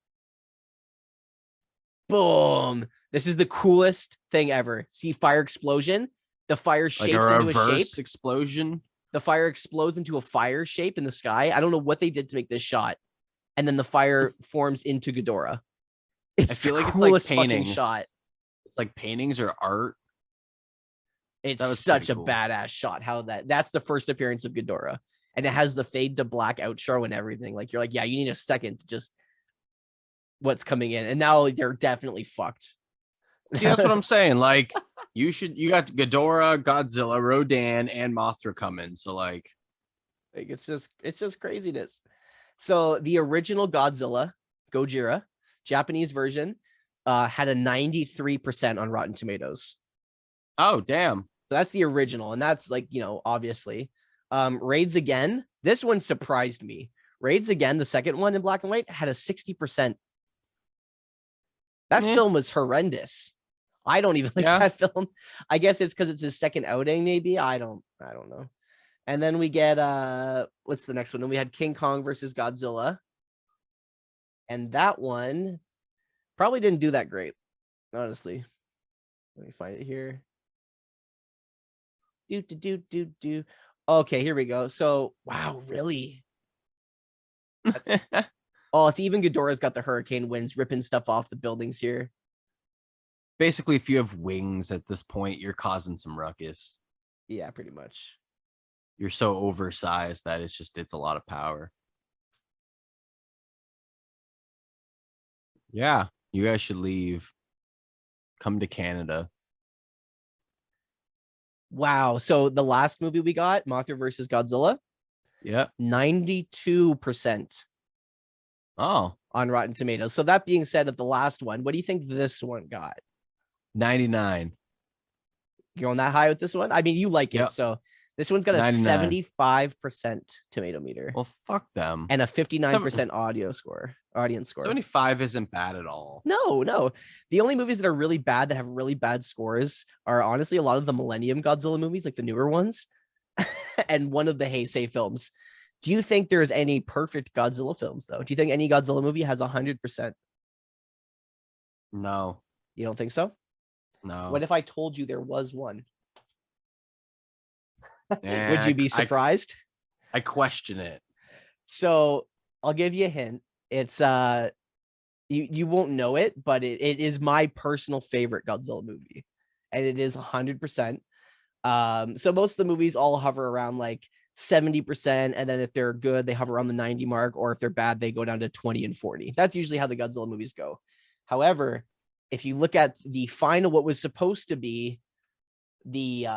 Boom. This is the coolest thing ever. See fire explosion. The fire shapes like into a shape. Explosion. The fire explodes into a fire shape in the sky. I don't know what they did to make this shot. And then the fire forms into Ghidorah. It's I feel the like coolest it's like fucking shot. It's like paintings or art. It's such a badass shot. How that's the first appearance of Ghidorah. And it has the fade to black outro and everything. Like you're like, yeah, you need a second to just what's coming in. And now they're definitely fucked. See, that's what I'm saying. Like you got Ghidorah, Godzilla, Rodan, and Mothra coming. So like it's just craziness. So the original Gojira, Japanese version, had a 93% on Rotten Tomatoes. Oh, damn. So that's the original. And that's like, obviously. Raids Again. This one surprised me. Raids Again, the second one in black and white, had a 60%. That film was horrendous. I don't even like that film. I guess it's because it's his second outing, maybe. I don't know. And then we get what's the next one? Then we had King Kong versus Godzilla. And that one probably didn't do that great, honestly. Let me find it here. Do. Okay, here we go. So, wow, really? Oh, see, even Ghidorah's got the hurricane winds ripping stuff off the buildings here. Basically, if you have wings at this point, you're causing some ruckus. Yeah, pretty much. You're so oversized that it's a lot of power. Yeah, you guys should leave. Come to Canada. Wow. So the last movie we got, Mothra versus Godzilla. Yeah. 92%. Oh. On Rotten Tomatoes. So that being said, at the last one, what do you think this one got? 99. You're going that high with this one? I mean, you like it. So this one's got a 99. 75% tomato meter. Well, fuck them. And a 59% audience score. 75 isn't bad at all. No. The only movies that are really bad that have really bad scores are honestly a lot of the Millennium Godzilla movies, like the newer ones, and one of the Heisei films. Do you think there's any perfect Godzilla films, though? Do you think any Godzilla movie has 100%? No. You don't think so? No. What if I told you there was one? Would you be surprised? I question it. So I'll give you a hint. It's you won't know it, but it is my personal favorite Godzilla movie, and it is 100%. So most of the movies all hover around like 70%, and then if they're good, they hover around the 90 mark, or if they're bad, they go down to 20 and 40. That's usually how the Godzilla movies go. However, if you look at the final, what was supposed to be the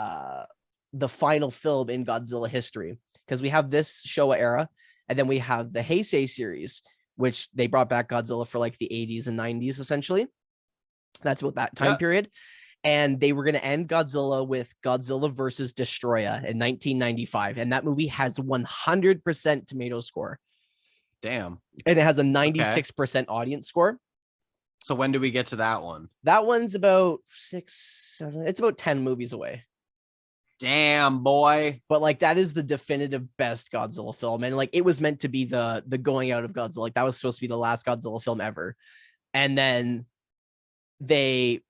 final film in Godzilla history, because we have this Showa era, and then we have the Heisei series, which they brought back Godzilla for like the 80s and 90s, essentially. That's about that time period. And they were going to end Godzilla with Godzilla versus Destroya in 1995. And that movie has 100% tomato score. Damn. And it has a 96% audience score. So when do we get to that one? That one's about 7, it's about 10 movies away. Damn, boy. But like that is the definitive best Godzilla film. And like it was meant to be the going out of Godzilla. Like that was supposed to be the last Godzilla film ever. And then they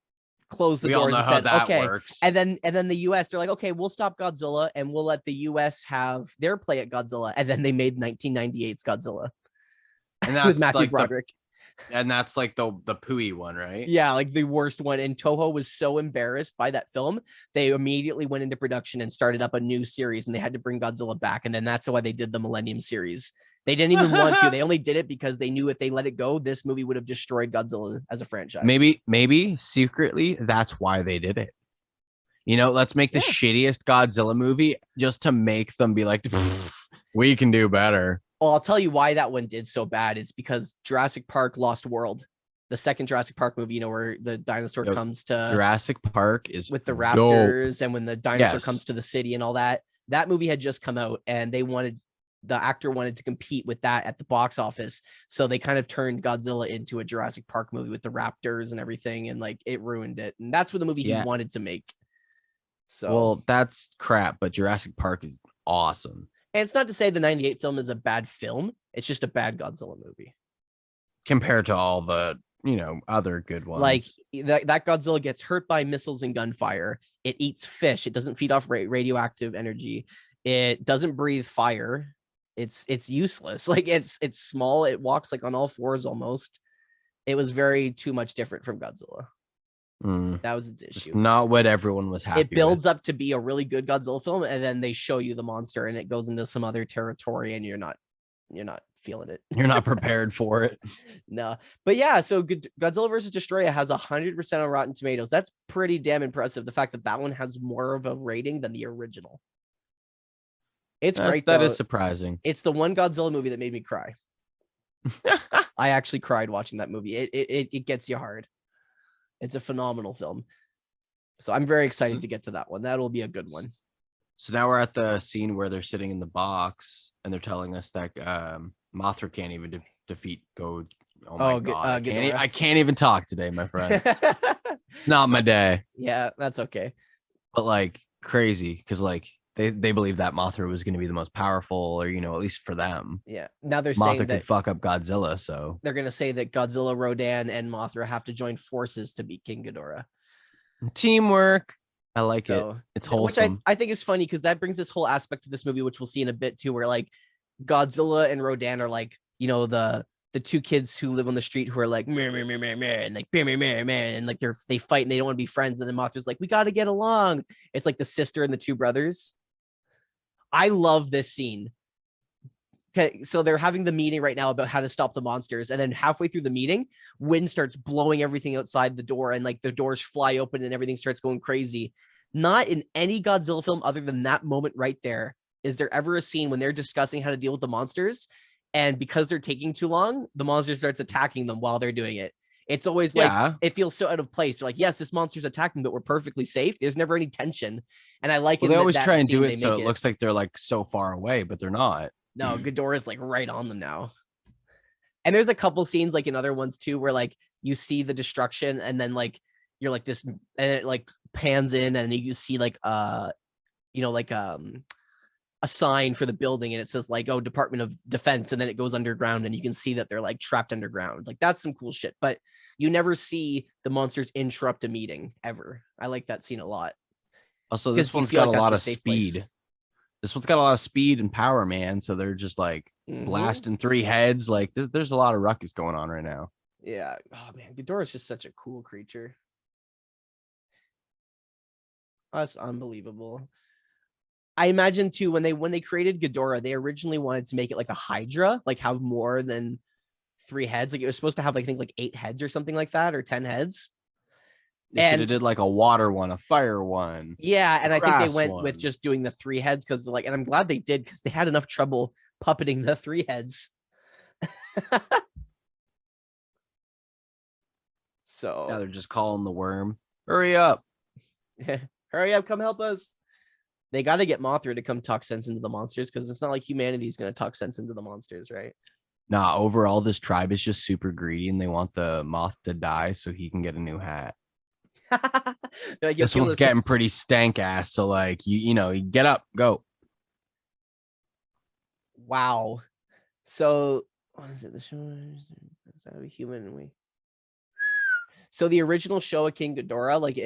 closed the doors and said, okay. Works. And then the US, they're like, okay, we'll stop Godzilla and we'll let the US have their play at Godzilla. And then they made 1998's Godzilla. And that's with Matthew like Broderick. And that's like the pooey one, right? Yeah, like the worst one. And Toho was so embarrassed by that film, they immediately went into production and started up a new series, and they had to bring Godzilla back. And then that's why they did the Millennium series. They didn't even want to. They only did it because they knew if they let it go, this movie would have destroyed Godzilla as a franchise. Maybe secretly that's why they did it. You know, let's make the shittiest Godzilla movie just to make them be like, we can do better. Well, I'll tell you why that one did so bad. It's because Jurassic Park Lost World, the second Jurassic Park movie, you know, where the dinosaur comes to Jurassic Park is with the raptors, dope. And when the dinosaur comes to the city and all that. That movie had just come out, and the actor wanted to compete with that at the box office. So they kind of turned Godzilla into a Jurassic Park movie with the raptors and everything, and like it ruined it. And that's what the movie he wanted to make. So well, that's crap, but Jurassic Park is awesome. And it's not to say the 98 film is a bad film. It's just a bad Godzilla movie. Compared to all the, you know, other good ones. Like that Godzilla gets hurt by missiles and gunfire. It eats fish. It doesn't feed off radioactive energy. It doesn't breathe fire. It's useless. Like it's small. It walks like on all fours almost. It was very too much different from Godzilla. That was its issue. Just not what everyone was happy. It builds up to be a really good Godzilla film, and then they show you the monster, and it goes into some other territory, and you're not feeling it. You're not prepared for it. No, but yeah. So Godzilla vs. Destoroyah has 100% on Rotten Tomatoes. That's pretty damn impressive. The fact that one has more of a rating than the original. It's great. That is surprising. It's the one Godzilla movie that made me cry. I actually cried watching that movie. It gets you hard. It's a phenomenal film. So I'm very excited to get to that one. That'll be a good one. So now we're at the scene where they're sitting in the box and they're telling us that Mothra can't even defeat God. Oh my God. I can't even talk today, my friend. It's not my day. Yeah, that's okay. But like crazy because like they believe that Mothra was going to be the most powerful, or, you know, at least for them. Yeah. Now they're saying Mothra could fuck up Godzilla. So they're going to say that Godzilla, Rodan, and Mothra have to join forces to beat King Ghidorah. Teamwork. I like it. It's wholesome. Which I think is funny because that brings this whole aspect to this movie, which we'll see in a bit too, where like Godzilla and Rodan are like, you know, the two kids who live on the street who are like meh, meh, meh, meh, meh, and like meh, meh, meh, meh, and like they fight and they don't want to be friends, and then Mothra's like, we got to get along. It's like the sister and the two brothers. I love this scene. Okay, so they're having the meeting right now about how to stop the monsters, and then halfway through the meeting, wind starts blowing everything outside the door, and like the doors fly open and everything starts going crazy. Not in any Godzilla film other than that moment right there is there ever a scene when they're discussing how to deal with the monsters, and because they're taking too long, the monster starts attacking them while they're doing it. It's always like, it feels so out of place. They're like, yes, this monster's attacking, but we're perfectly safe. There's never any tension. And I like it. They always try and do it so it looks like they're like so far away, but they're not. No, Ghidorah's like right on them now. And there's a couple scenes like in other ones too, where like you see the destruction and then like you're like this, and it like pans in and you see like you know, like a sign for the building, and it says like, oh, Department of Defense, and then it goes underground and you can see that they're like trapped underground. Like that's some cool shit, but you never see the monsters interrupt a meeting ever. I like that scene a lot. Also, this one's got a lot of speed. This one's got a lot of speed and power, man. So they're just like blasting three heads. Like there's a lot of ruckus going on right now. Yeah. Oh man, Ghidorah is just such a cool creature. That's unbelievable. I imagine too, when they created Ghidorah, they originally wanted to make it like a Hydra, like have more than 3 heads. Like it was supposed to have like, I think like 8 heads or something like that, or 10 heads. They should have did like a water one, a fire one. Yeah, and I think they went with just doing the 3 heads because like, and I'm glad they did because they had enough trouble puppeting the 3 heads. So now they're just calling the worm. Hurry up. Hurry up, come help us. They got to get Mothra to come talk sense into the monsters because it's not like humanity's going to talk sense into the monsters, right? Nah, overall, this tribe is just super greedy and they want the moth to die so he can get a new hat. Like, this one's getting pretty stank ass. So like, you know, you get up, go. Wow. So what is it? The show is that a human? So the original show of King Ghidorah, like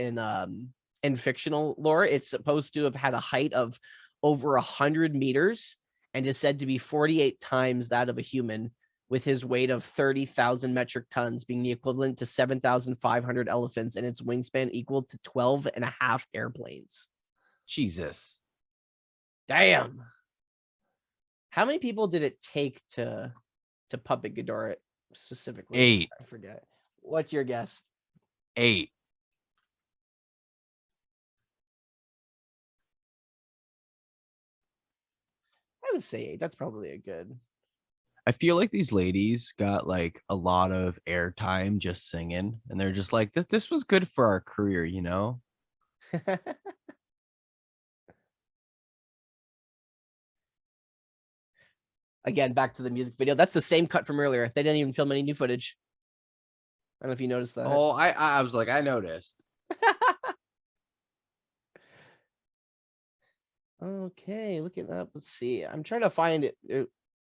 in fictional lore, it's supposed to have had a height of over 100 meters and is said to be 48 times that of a human, with his weight of 30,000 metric tons, being the equivalent to 7,500 elephants, and its wingspan equal to 12 and a half airplanes. Jesus. Damn. How many people did it take to puppet Ghidorah specifically? 8. I forget. What's your guess? 8. I would say 8. That's probably a good. I feel like these ladies got like a lot of airtime just singing, and they're just like, this was good for our career, you know? Again, back to the music video. That's the same cut from earlier. They didn't even film any new footage. I don't know if you noticed that. Oh, I was like, I noticed. Okay, looking up. Let's see. I'm trying to find it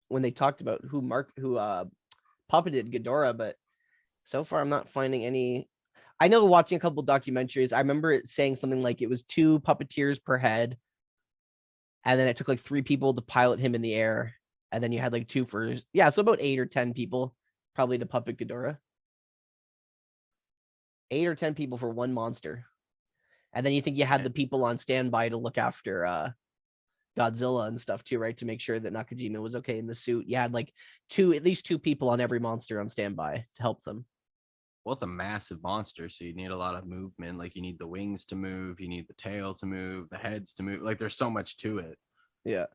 when they talked about who puppeted Ghidorah, but so far I'm not finding any. I know watching a couple documentaries, I remember it saying something like it was 2 puppeteers per head, and then it took like 3 people to pilot him in the air, and then you had like 2 for so about 8 or 10 people probably to puppet Ghidorah. 8 or 10 people for one monster, and then you think you had the people on standby to look after Godzilla and stuff too, right? To make sure that Nakajima was okay in the suit. You had like at least 2 people on every monster on standby to help them. Well, it's a massive monster, so you need a lot of movement. Like you need the wings to move, you need the tail to move, the heads to move. Like there's so much to it. Yeah.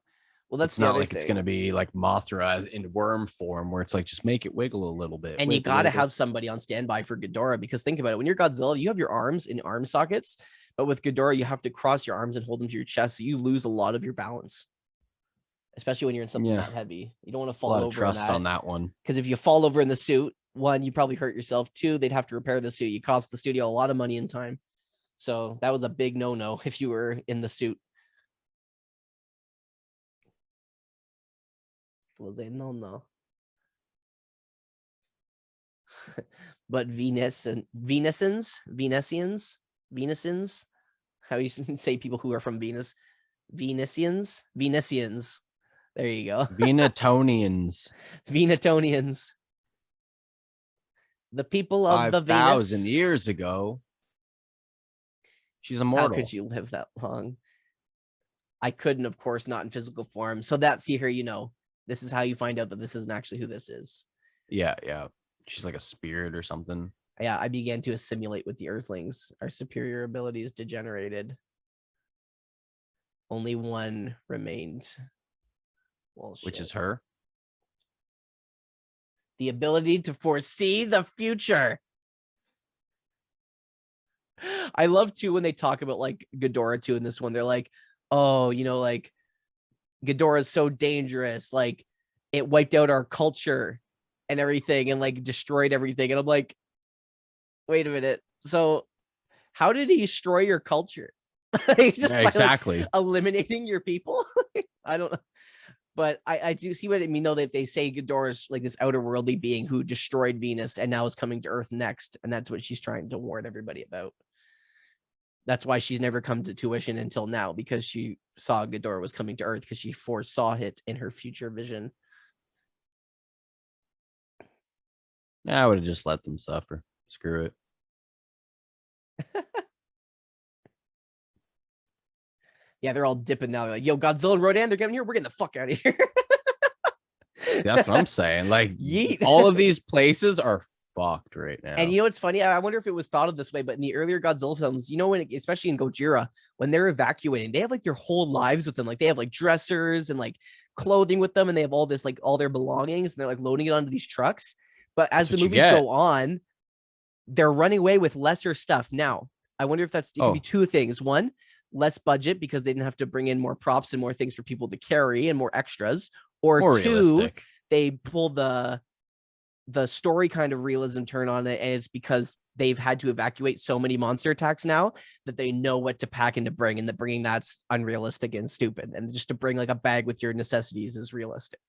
Well, that's not like it's gonna be like Mothra in worm form, where it's like just make it wiggle a little bit. And you got to have somebody on standby for Ghidorah, because think about it. When you're Godzilla, you have your arms in arm sockets, but with Ghidorah, you have to cross your arms and hold them to your chest, so you lose a lot of your balance, especially when you're in something that heavy. You don't want to fall over. Trust on that one, because if you fall over in the suit, 1, you probably hurt yourself. 2, they'd have to repair the suit. You cost the studio a lot of money and time, so that was a big no-no if you were in the suit. Was a no. But Venusians, how you say people who are from Venus? Venusians. There you go. Venetonians. The people of the Venus. 5,000 years ago. She's immortal. How could you live that long? I couldn't, of course, not in physical form. So that's here, this is how you find out that this isn't actually who this is. Yeah. She's like a spirit or something. Yeah, I began to assimilate with the Earthlings. Our superior abilities degenerated. Only one remained. Well, which is her? The ability to foresee the future. I love too when they talk about like Ghidorah too in this one. They're like, oh, like Ghidorah is so dangerous. Like it wiped out our culture and everything and like destroyed everything. And I'm like, wait a minute. So how did he destroy your culture? Just exactly. By, like, eliminating your people? I don't know. But I do see what I mean, though, that they say Ghidorah is like this outer worldly being who destroyed Venus and now is coming to Earth next. And that's what she's trying to warn everybody about. That's why she's never come to tuition until now, because she saw Ghidorah was coming to Earth, because she foresaw it in her future vision. I would have just let them suffer. Screw it. Yeah, they're all dipping now. They're like, yo, Godzilla and Rodan, they're getting here. We're getting the fuck out of here. That's what I'm saying. Like, yeet. All of these places are fucked right now. And you know what's funny? I wonder if it was thought of this way, but in the earlier Godzilla films, when, especially in Gojira, when they're evacuating, they have like their whole lives with them. Like they have like dressers and like clothing with them, and they have all this, like all their belongings, and they're like loading it onto these trucks. But as the movies go on, they're running away with lesser stuff. Now, I wonder if it could be 2 things. 1, less budget because they didn't have to bring in more props and more things for people to carry and more extras. Or more 2, realistic. They pull the story kind of realism turn on it, and it's because they've had to evacuate so many monster attacks now that they know what to pack and to bring, and that bringing that's unrealistic and stupid, and just to bring like a bag with your necessities is realistic.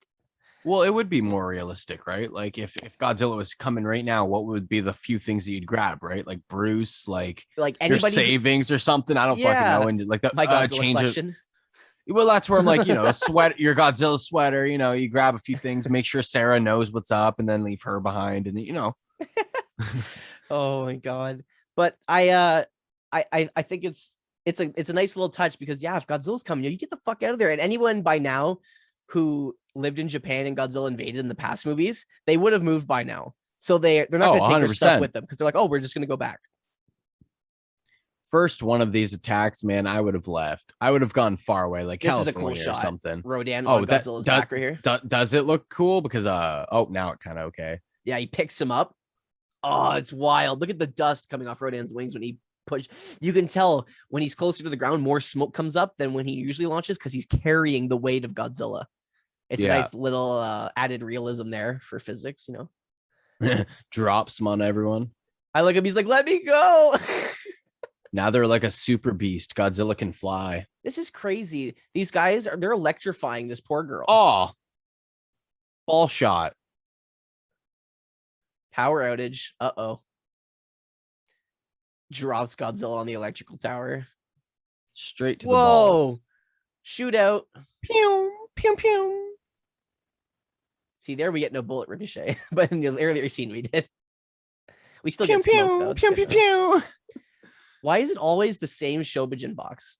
Well, it would be more realistic, right? Like if Godzilla was coming right now, what would be the few things that you'd grab, right? Like Bruce, like anybody, your savings or something. I don't fucking know. And like the my Godzilla collection. Well, that's where I'm like, a sweat, your Godzilla sweater, you grab a few things, make sure Sarah knows what's up, and then leave her behind. And Oh my god. But I think it's a nice little touch because if Godzilla's coming, you get the fuck out of there. And anyone by now who lived in Japan and Godzilla invaded in the past movies, they would have moved by now. So they're not going to take their stuff with them because they're like, oh, we're just going to go back. First one of these attacks, man, I would have left. I would have gone far away, like this California is a cool or shot. something. Rodan on Godzilla's back right here. Does it look cool? Because now it kind of okay. Yeah, he picks him up. Oh, it's wild. Look at the dust coming off Rodan's wings when he push. You can tell when he's closer to the ground, more smoke comes up than when he usually launches because he's carrying the weight of Godzilla. It's a nice little added realism there for physics, Drops him on everyone. I like him. He's like, let me go. Now they're like a super beast. Godzilla can fly. This is crazy. These guys they're electrifying this poor girl. Oh, ball shot. Power outage. Uh-oh. Drops Godzilla on the electrical tower. Straight to the balls. Shootout. Pew, pew, pew. See, there we get no bullet ricochet, but in the earlier scene we did. We still pew, get smoke, pew, pew, pew. Why is it always the same Shobijin box?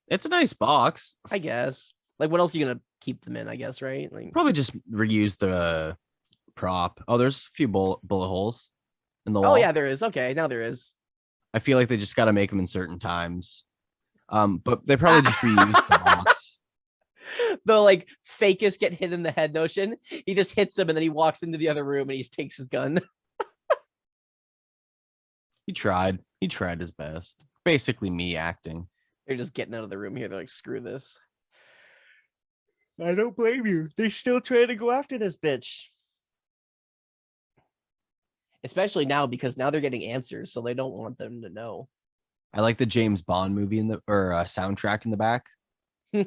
It's a nice box, I guess. Like, what else are you gonna keep them in? I guess, right? Like, probably just reuse the prop. Oh, there's a few bullet holes in the wall. Oh yeah, there is. Okay, now there is. I feel like they just got to make them in certain times. But they probably just reuse the box. The like fakest get hit in the head notion. He just hits him and then he walks into the other room and he takes his gun. He tried his best. Basically me acting. They're just getting out of the room here. They're like, screw this. I don't blame you. They're still trying to go after this bitch. Especially now because now they're getting answers, so they don't want them to know. I like the James Bond movie soundtrack in the back. You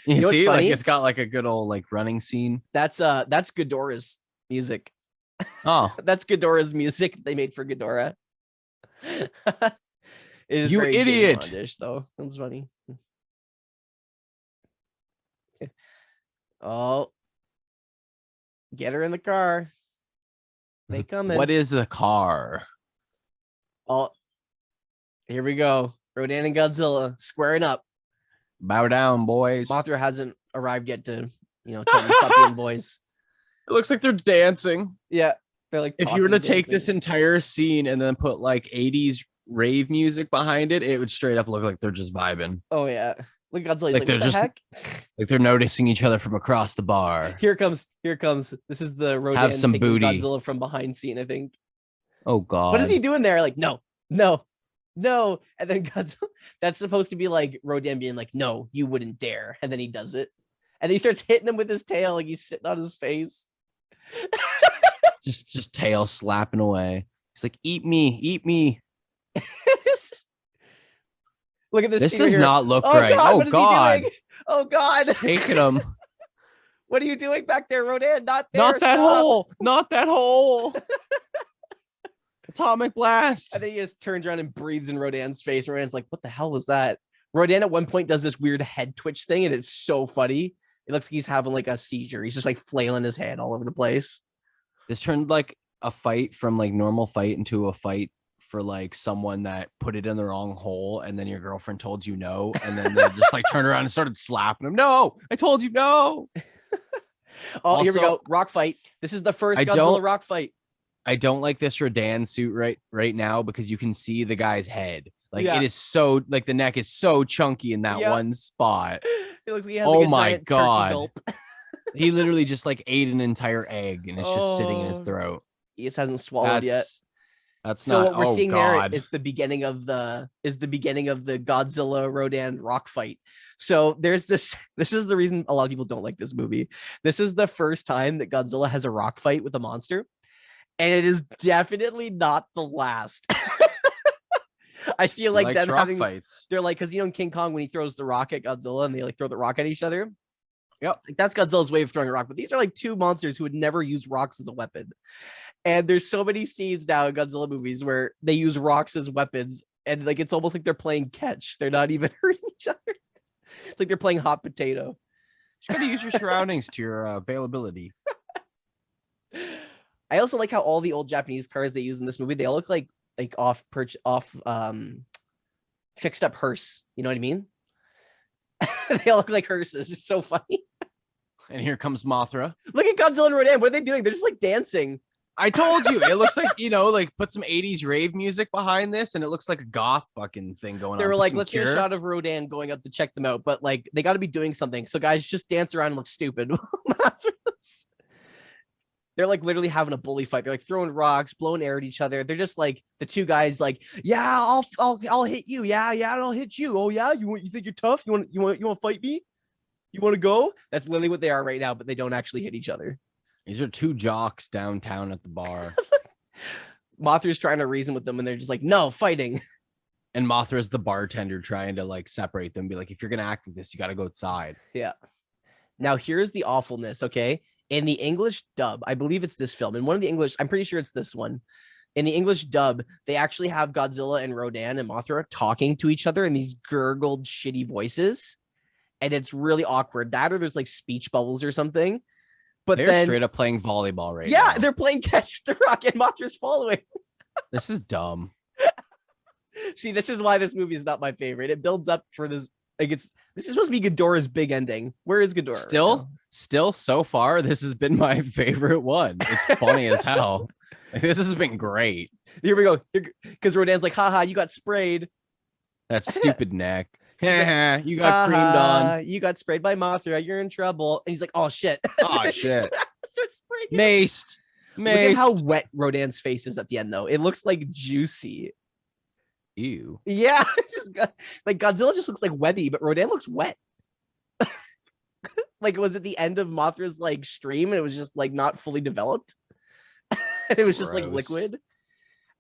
see, like it's got like a good old like running scene. That's Ghidorah's music. Oh, that's Ghidorah's music they made for Ghidorah. You idiot! James Bondish, though. That's funny. Oh, get her in the car. They come in. What is the car? Oh, here we go. Rodan and Godzilla squaring up. Bow down, boys. Mothra hasn't arrived yet to, tell them stop being boys. It looks like they're dancing. Yeah. They're like, if you were to take this entire scene and then put like 80s rave music behind it, it would straight up look like they're just vibing. Oh yeah. Look at Godzilla. Like they're just heck? Like they're noticing each other from across the bar. Here comes. This is the Rodan have some taking booty. Godzilla from behind scene, I think. Oh god. What is he doing there? Like, no. And then Godzilla, that's supposed to be like Rodan being like, no, you wouldn't dare. And then he does it. And then he starts hitting him with his tail like he's sitting on his face. just tail slapping away. He's like, eat me. Look at this. This does not look right. Oh god. Just taking him. What are you doing back there, Rodan? Not there. Not that hole. Not that hole. Atomic blast. And then he just turns around and breathes in Rodan's face. Rodan's like, what the hell was that? Rodan at one point does this weird head twitch thing, and it's so funny. It looks like he's having like a seizure. He's just like flailing his head all over the place. This turned like a fight from like normal fight into a fight for like someone that put it in the wrong hole, and then your girlfriend told you no, and then they just like turned around and started slapping him. No, I told you no. Also, here we go. Rock fight. This is the first Godzilla rock fight. I don't like this Rodan suit right now because you can see the guy's head. Like it is so like the neck is so chunky in that one spot. It looks like he has like a giant turkey gulp. He literally just like ate an entire egg and it's just sitting in his throat. He just hasn't swallowed yet. That's so what we're seeing there is the beginning of the Godzilla Rodan rock fight. So there's this is the reason a lot of people don't like this movie. This is the first time that Godzilla has a rock fight with a monster, and it is definitely not the last. I feel like them having fights. They're like, because in King Kong when he throws the rock at Godzilla and they like throw the rock at each other. Yep, like, that's Godzilla's way of throwing a rock. But these are like two monsters who would never use rocks as a weapon. And there's so many scenes now in Godzilla movies where they use rocks as weapons, and like it's almost like they're playing catch. They're not even hurting each other. It's like they're playing hot potato. Just gotta use your surroundings to your availability. I also like how all the old Japanese cars they use in this movie, they all look like fixed up hearse. You know what I mean? They all look like hearses. It's so funny. And here comes Mothra. Look at Godzilla and Rodan. What are they doing? They're just like dancing. I told you, it looks like, like put some 80s rave music behind this, and it looks like a goth fucking thing going on. They were like, let's get a shot of Rodan going up to check them out, but like they got to be doing something. So guys, just dance around and look stupid. They're like literally having a bully fight. They're like throwing rocks, blowing air at each other. They're just like the two guys, like, yeah, I'll hit you. Yeah, I'll hit you. Oh yeah, you think you're tough? You want to fight me? You want to go? That's literally what they are right now, but they don't actually hit each other. These are two jocks downtown at the bar. Mothra's trying to reason with them, and they're just like, no, fighting. And Mothra's the bartender trying to like separate them, be like, if you're gonna act like this, you got to go outside. Yeah. Now here's the awfulness. Okay, in the English dub, I believe it's this film. In one of the English, I'm pretty sure it's this one. In the English dub, they actually have Godzilla and Rodan and Mothra talking to each other in these gurgled, shitty voices, and it's really awkward. That or there's like speech bubbles or something. But they're then straight up playing volleyball right now. Yeah, they're playing catch the rock, and Mothra's following. This is dumb. See, this is why this movie is not my favorite. It builds up for this. Like this is supposed to be Ghidorah's big ending. Where is Ghidorah? Still, so far, this has been my favorite one. It's funny as hell. Like, this has been great. Here we go. Because Rodan's like, haha, you got sprayed. That stupid neck. You got creamed on. You got sprayed by Mothra. You're in trouble. And he's like, oh shit. Oh shit. Starts spraying. Maced. Look at how wet Rodan's face is at the end, though. It looks like juicy. Ew. Yeah. Like Godzilla just looks like webby, but Rodan looks wet. Like, was it the end of Mothra's like stream and it was just like not fully developed? And it was just like liquid.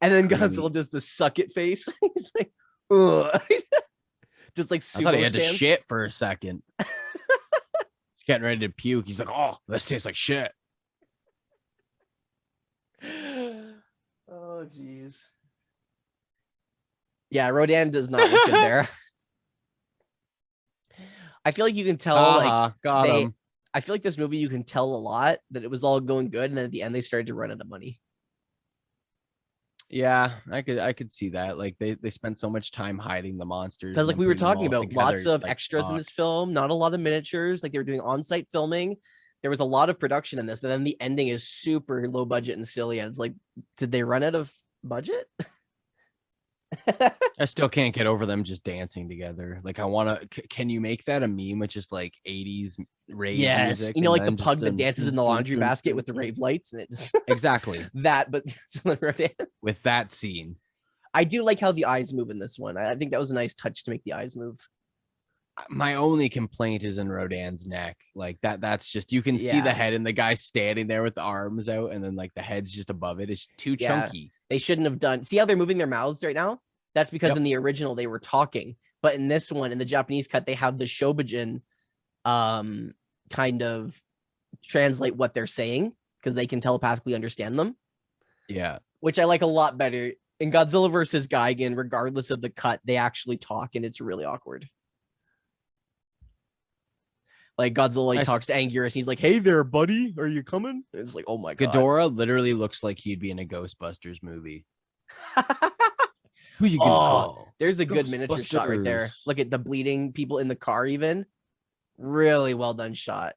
And then Godzilla does the suck it face. He's like, ugh. Just like I thought he had to shit for a second. He's getting ready to puke. He's like, oh, this tastes like shit. Oh, jeez. Yeah, Rodan does not look good there. I feel like you can tell, got him. I feel like this movie, you can tell a lot that it was all going good, and then at the end they started to run out of money. Yeah, I could see that. Like they spent so much time hiding the monsters. Because like we were talking about, together, lots of extras in this film, not a lot of miniatures. Like they were doing on-site filming. There was a lot of production in this, and then the ending is super low budget and silly. And it's like, did they run out of budget? I still can't get over them just dancing together. Like I want to. Can you make that a meme with just like 80s rave music? You know, like the pug that dances in the laundry basket with the rave lights, and it just exactly that. But with that scene, I do like how the eyes move in this one. I think that was a nice touch to make the eyes move. My only complaint is in Rodan's neck. Like that's just, you can see the head and the guy standing there with the arms out, and then like the head's just above it. It's too chunky. They shouldn't have done. See how they're moving their mouths right now? That's because in the original they were talking, but in this one, in the Japanese cut, they have the Shobijin kind of translate what they're saying because they can telepathically understand them. Yeah. Which I like a lot better. In Godzilla versus Gigan, regardless of the cut, they actually talk, and it's really awkward. Like Godzilla talks to Anguirus, and he's like, "Hey there, buddy, are you coming?" And it's like, "Oh my god." Ghidorah literally looks like he'd be in a Ghostbusters movie. Who you gonna call? There's a good miniature shot right there. Look at the bleeding people in the car. Even really well done shot.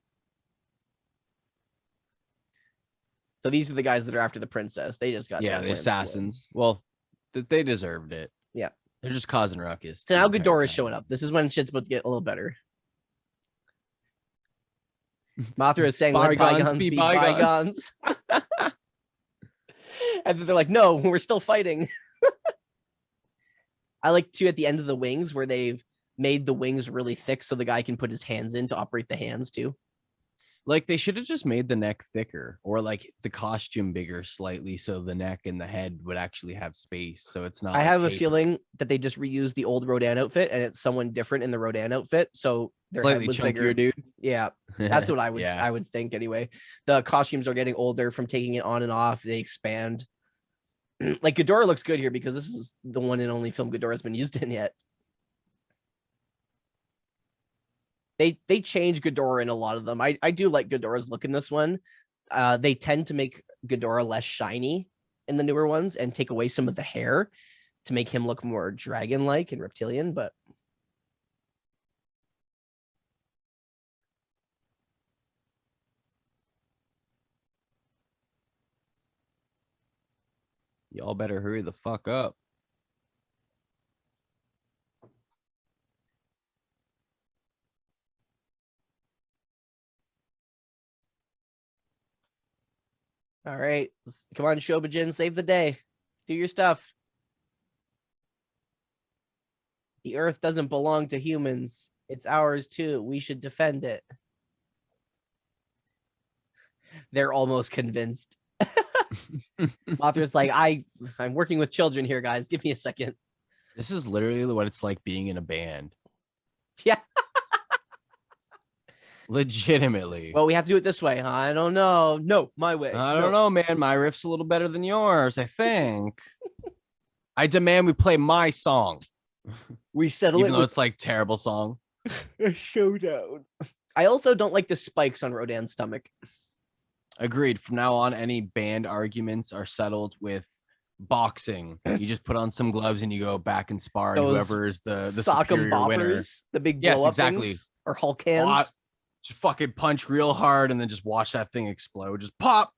So these are the guys that are after the princess. They just got the assassins. Well, they deserved it. Yeah, they're just causing ruckus. So now Ghidorah is showing up. This is when shit's about to get a little better. Mothra is saying, "Let bygones be bygones." And then they're like, "No, we're still fighting." I like too at the end of the wings where they've made the wings really thick so the guy can put his hands in to operate the hands too. Like they should have just made the neck thicker, or like the costume bigger slightly, so the neck and the head would actually have space. So it's not. I like have a tapered. feeling that they just reused the old Rodan outfit, and it's someone different in the Rodan outfit, so their Slightly head was chunkier, bigger. dude. Yeah, that's what I Yeah. would think anyway. The costumes are getting older from taking it on and off. They expand. Like Ghidorah looks good here because this is the one and only film Ghidorah has been used in yet. They change Ghidorah in a lot of them. I do like Ghidorah's look in this one. They tend to make Ghidorah less shiny in the newer ones and take away some of the hair to make him look more dragon-like and reptilian, but Y'all better hurry the fuck up. all right. Come on, Shobijin, save the day. Do your stuff. The earth doesn't belong to humans. It's ours too. We should defend it. They're almost convinced. Mothra's like, I'm working with children here, guys. Give me a second. This is literally what it's like being in a band. Yeah. Legitimately. Well, we have to do it this way. Huh? I don't know. No, my way. I don't know, man. My riff's a little better than yours, I think. I demand we play my song. We settle Even it though it's like terrible song. a showdown. I also don't like the spikes on Rodan's stomach. Agreed. From now on, any band arguments are settled with boxing. You just put on some gloves and you go back and spar. And whoever is the superior winner. The big blow up things, or Hulk hands. Just fucking punch real hard and then just watch that thing explode. Just pop.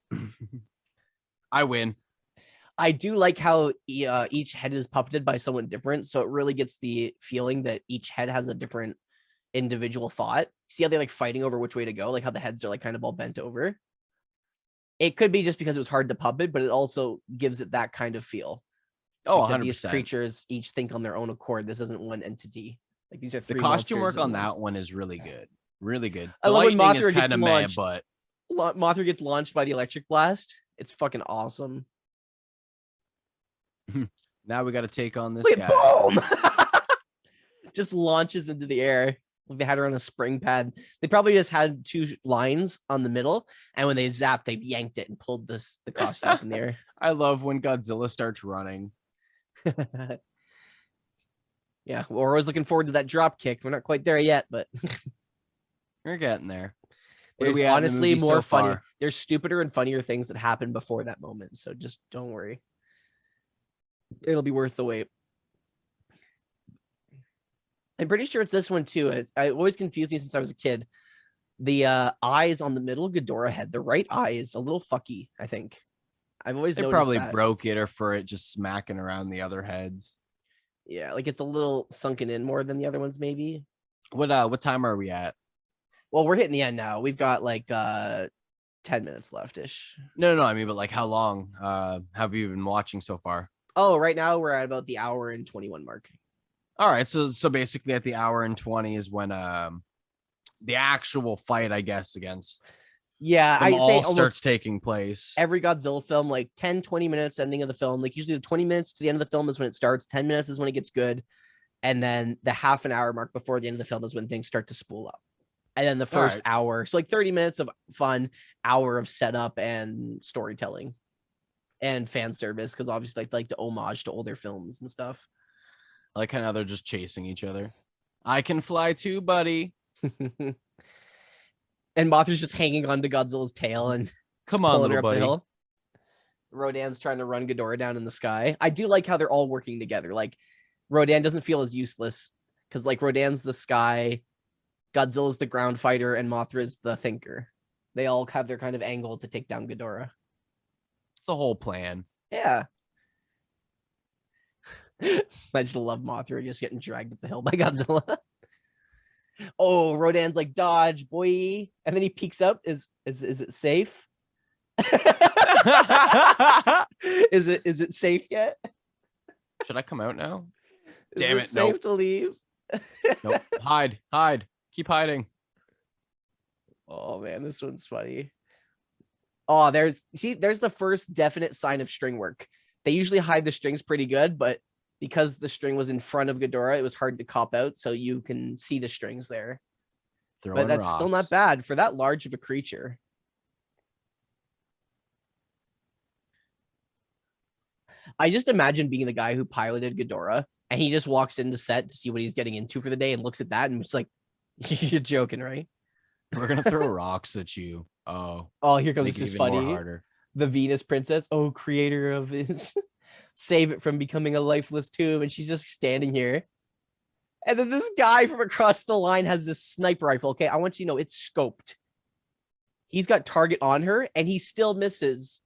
I win. I do like how each head is puppeted by someone different, so it really gets the feeling that each head has a different individual thought. See how they like fighting over which way to go, like how the heads are like kind of all bent over. It could be just because it was hard to puppet, but it also gives it that kind of feel. Oh, like 100%. These creatures each think on their own accord. This isn't one entity. Like these are three. The costume work on that one is really good. Really good. I love when Mothra gets launched. But Mothra gets launched by the electric blast. It's fucking awesome. Now we got to take on this guy. Boom! Just launches into the air. They had her on a spring pad. They probably just had two lines on the middle, and when they zapped, they yanked it and pulled the costume up in the air. I love when Godzilla starts running. Yeah, we're always looking forward to that drop kick. We're not quite there yet, but we're getting there. There's honestly more funny. There's stupider and funnier things that happen before that moment, so just don't worry. It'll be worth the wait. I'm pretty sure it's this one too. It always confused me since I was a kid. The eyes on the middle Ghidorah head, the right eye is a little fucky, I think. I've always noticed probably that. Broke it or for it just smacking around the other heads. Yeah, like it's a little sunken in more than the other ones, maybe. What time are we at? Well, we're hitting the end now. We've got like 10 minutes left-ish. No, I mean, but like how long have you been watching so far? Oh, right now we're at about the hour and 21 mark. All right, so basically at the hour and 20 is when the actual fight, I guess, against I say starts taking place. Every Godzilla film, like 10-20 minutes ending of the film, like usually the 20 minutes to the end of the film is when it starts, 10 minutes is when it gets good, and then the half an hour mark before the end of the film is when things start to spool up. And then the first hour, so like 30 minutes of fun, hour of setup and storytelling and fan service, because obviously they like to homage to older films and stuff. I like how they're just chasing each other. I can fly too, buddy. And Mothra's just hanging onto Godzilla's tail and come on, little her up buddy. the hill. Rodan's trying to run Ghidorah down in the sky. I do like how they're all working together. Like Rodan doesn't feel as useless because like Rodan's the sky, Godzilla's the ground fighter, and Mothra's the thinker. They all have their kind of angle to take down Ghidorah. It's a whole plan. Yeah. I just love Mothra just getting dragged up the hill by Godzilla. Oh, Rodan's like, dodge, boy. And then he peeks up. Is it safe? Is it safe yet? Should I come out now? Damn it, safe to leave. Nope. Hide. Keep hiding. Oh man, this one's funny. Oh, there's the first definite sign of string work. They usually hide the strings pretty good, but because the string was in front of Ghidorah, it was hard to cop out, so you can see the strings there. Throwing but that's rocks. Still not bad for that large of a creature. I just imagine being the guy who piloted Ghidorah, and he just walks into set to see what he's getting into for the day and looks at that and it's like, you're joking, right? We're gonna throw rocks at you. Oh, here comes this funny. Harder. The Venus princess, creator of his save it from becoming a lifeless tomb, and she's just standing here. And then this guy from across the line has this sniper rifle. Okay, I want you to know it's scoped. He's got target on her, and he still misses.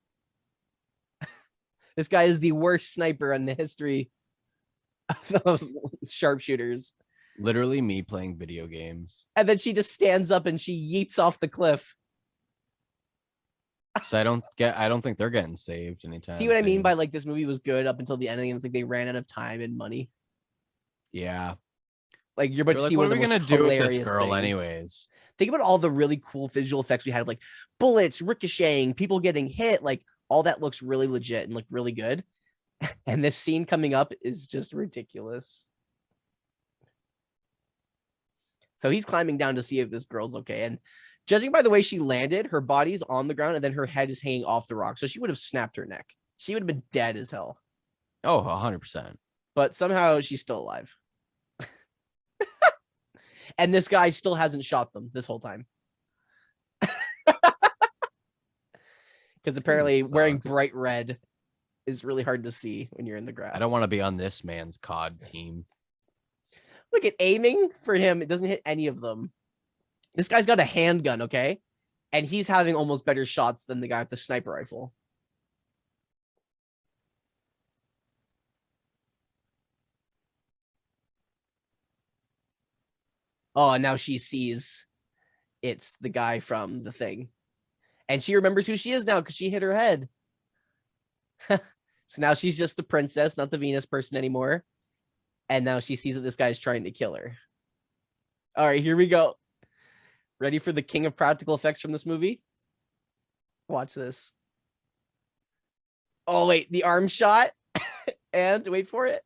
This guy is the worst sniper in the history of sharpshooters. Literally me playing video games. And then she just stands up and she yeets off the cliff. So I don't think they're getting saved anytime. See what I mean by like this movie was good up until the ending, and it's like they ran out of time and money. Yeah. Like you're about to see what are we gonna do with this girl things. Anyways? Think about all the really cool visual effects we had of like bullets ricocheting, people getting hit, like all that looks really legit and looked really good. And this scene coming up is just ridiculous. So he's climbing down to see if this girl's okay. And judging by the way she landed, her body's on the ground and then her head is hanging off the rock. So she would have snapped her neck. She would have been dead as hell. Oh, 100%. But somehow she's still alive. And this guy still hasn't shot them this whole time. Because apparently wearing bright red is really hard to see when you're in the grass. I don't want to be on this man's COD team. Look at aiming for him. It doesn't hit any of them. This guy's got a handgun, okay? And he's having almost better shots than the guy with the sniper rifle. Oh, and now she sees it's the guy from the thing. And she remembers who she is now because she hit her head. So now she's just the princess, not the Venus person anymore. And now she sees that this guy's trying to kill her. All right, here we go. Ready for the king of practical effects from this movie? Watch this. Oh, wait, the arm shot. And wait for it.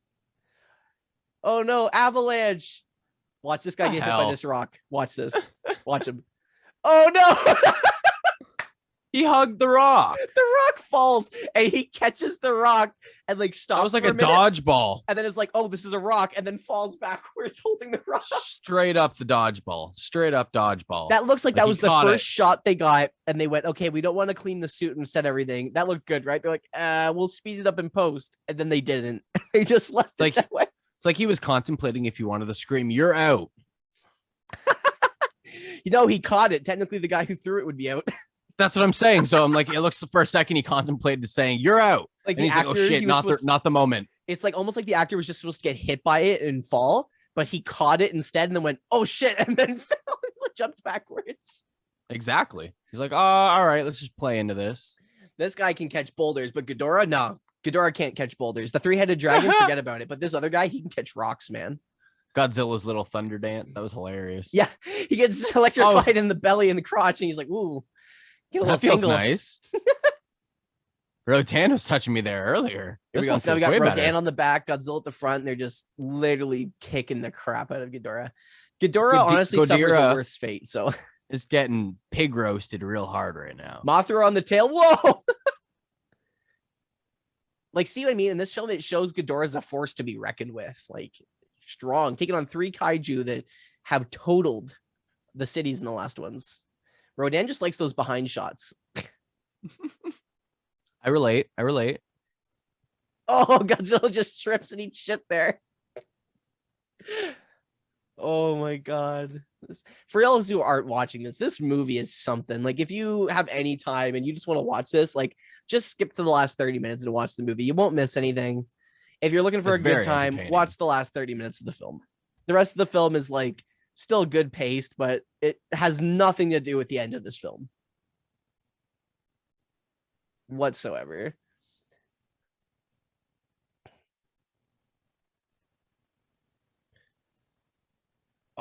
Oh, no, avalanche. Watch this guy get hit by this rock. Watch this. Watch him. Oh, no. He hugged the rock. The rock falls and he catches the rock and like stops. That was like a dodgeball. And then it's like, oh, this is a rock, and then falls backwards holding the rock. Straight up the dodgeball. Straight up dodgeball. That looks like that was the first shot they got, and they went, okay, we don't want to clean the suit and set everything. That looked good, right? They're like, we'll speed it up in post. And then they didn't. They just left it that way. It's like he was contemplating if he wanted to scream, "You're out." He caught it. Technically, the guy who threw it would be out. That's what I'm saying. So I'm like, it looks for a second he contemplated saying, "You're out." Like and the actor, like, "Oh shit, not the moment." It's like almost like the actor was just supposed to get hit by it and fall, but he caught it instead and then went, "Oh shit," and then fell and jumped backwards. Exactly. He's like, all right, let's just play into this. This guy can catch boulders, but Ghidorah, no. Ghidorah can't catch boulders. The three-headed dragon, forget about it. But this other guy, he can catch rocks, man. Godzilla's little thunder dance. That was hilarious. Yeah. He gets electrified in the belly and the crotch, and he's like, ooh. Get a little feels nice. Rodan was touching me there earlier. Here we go. So now we got Rodan on the back, Godzilla at the front, and they're just literally kicking the crap out of Ghidorah. Ghidorah honestly suffers a worse fate, so. Is getting pig roasted real hard right now. Mothra on the tail. Whoa! Like, see what I mean? In this film, it shows Ghidorah as a force to be reckoned with. Like, strong. Taking on 3 kaiju that have totaled the cities in the last ones. Rodan just likes those behind shots. I relate. Oh, Godzilla just trips and eats shit there. Oh my god. For those who aren't watching this movie is something. Like, if you have any time and you just want to watch this, like, just skip to the last 30 minutes and watch the movie. You won't miss anything. If you're looking for a good time, watch the last 30 minutes of the film. The rest of the film is like still good paced, but it has nothing to do with the end of this film whatsoever.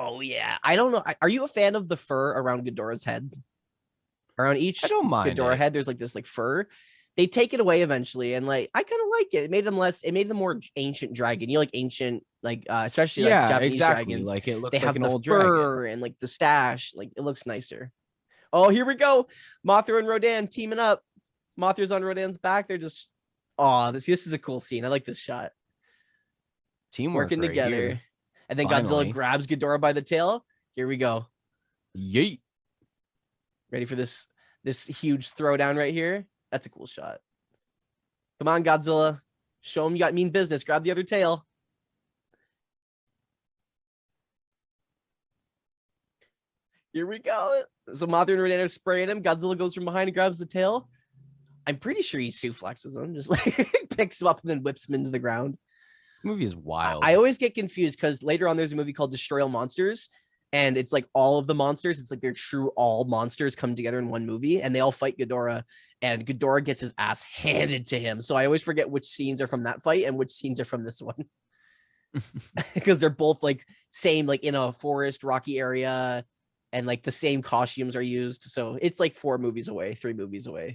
Oh yeah, I don't know. Are you a fan of the fur around Ghidorah's head? Around I each don't mind Ghidorah it. head, there's like this like fur. They take it away eventually, and like I kind of like it. It made them less. It made them more ancient dragon. You know, like ancient, like especially like Yeah, Japanese exactly. dragons. Like it They looks like have an the old dragon. fur and like the stash. Like it looks nicer. Oh, here we go. Mothra and Rodan teaming up. Mothra's on Rodan's back. They're just, oh, this is a cool scene. I like this shot. Teamwork Working right together. here. And then Godzilla Finally. grabs Ghidorah by the tail. Here we go. Yeet. Ready for this huge throwdown right here? That's a cool shot. Come on, Godzilla. Show him you got mean business. Grab the other tail. Here we go. So Mothra and Rodan are spraying him. Godzilla goes from behind and grabs the tail. I'm pretty sure he suplexes him, just like picks him up and then whips him into the ground. This movie is wild. I always get confused because later on there's a movie called Destroy All Monsters, and it's like all of the monsters. It's like they're true all monsters come together in one movie, and they all fight Ghidorah, and Ghidorah gets his ass handed to him. So I always forget which scenes are from that fight and which scenes are from this one. Because they're both like same, like in a forest, rocky area, and like the same costumes are used. So it's like 3 movies away.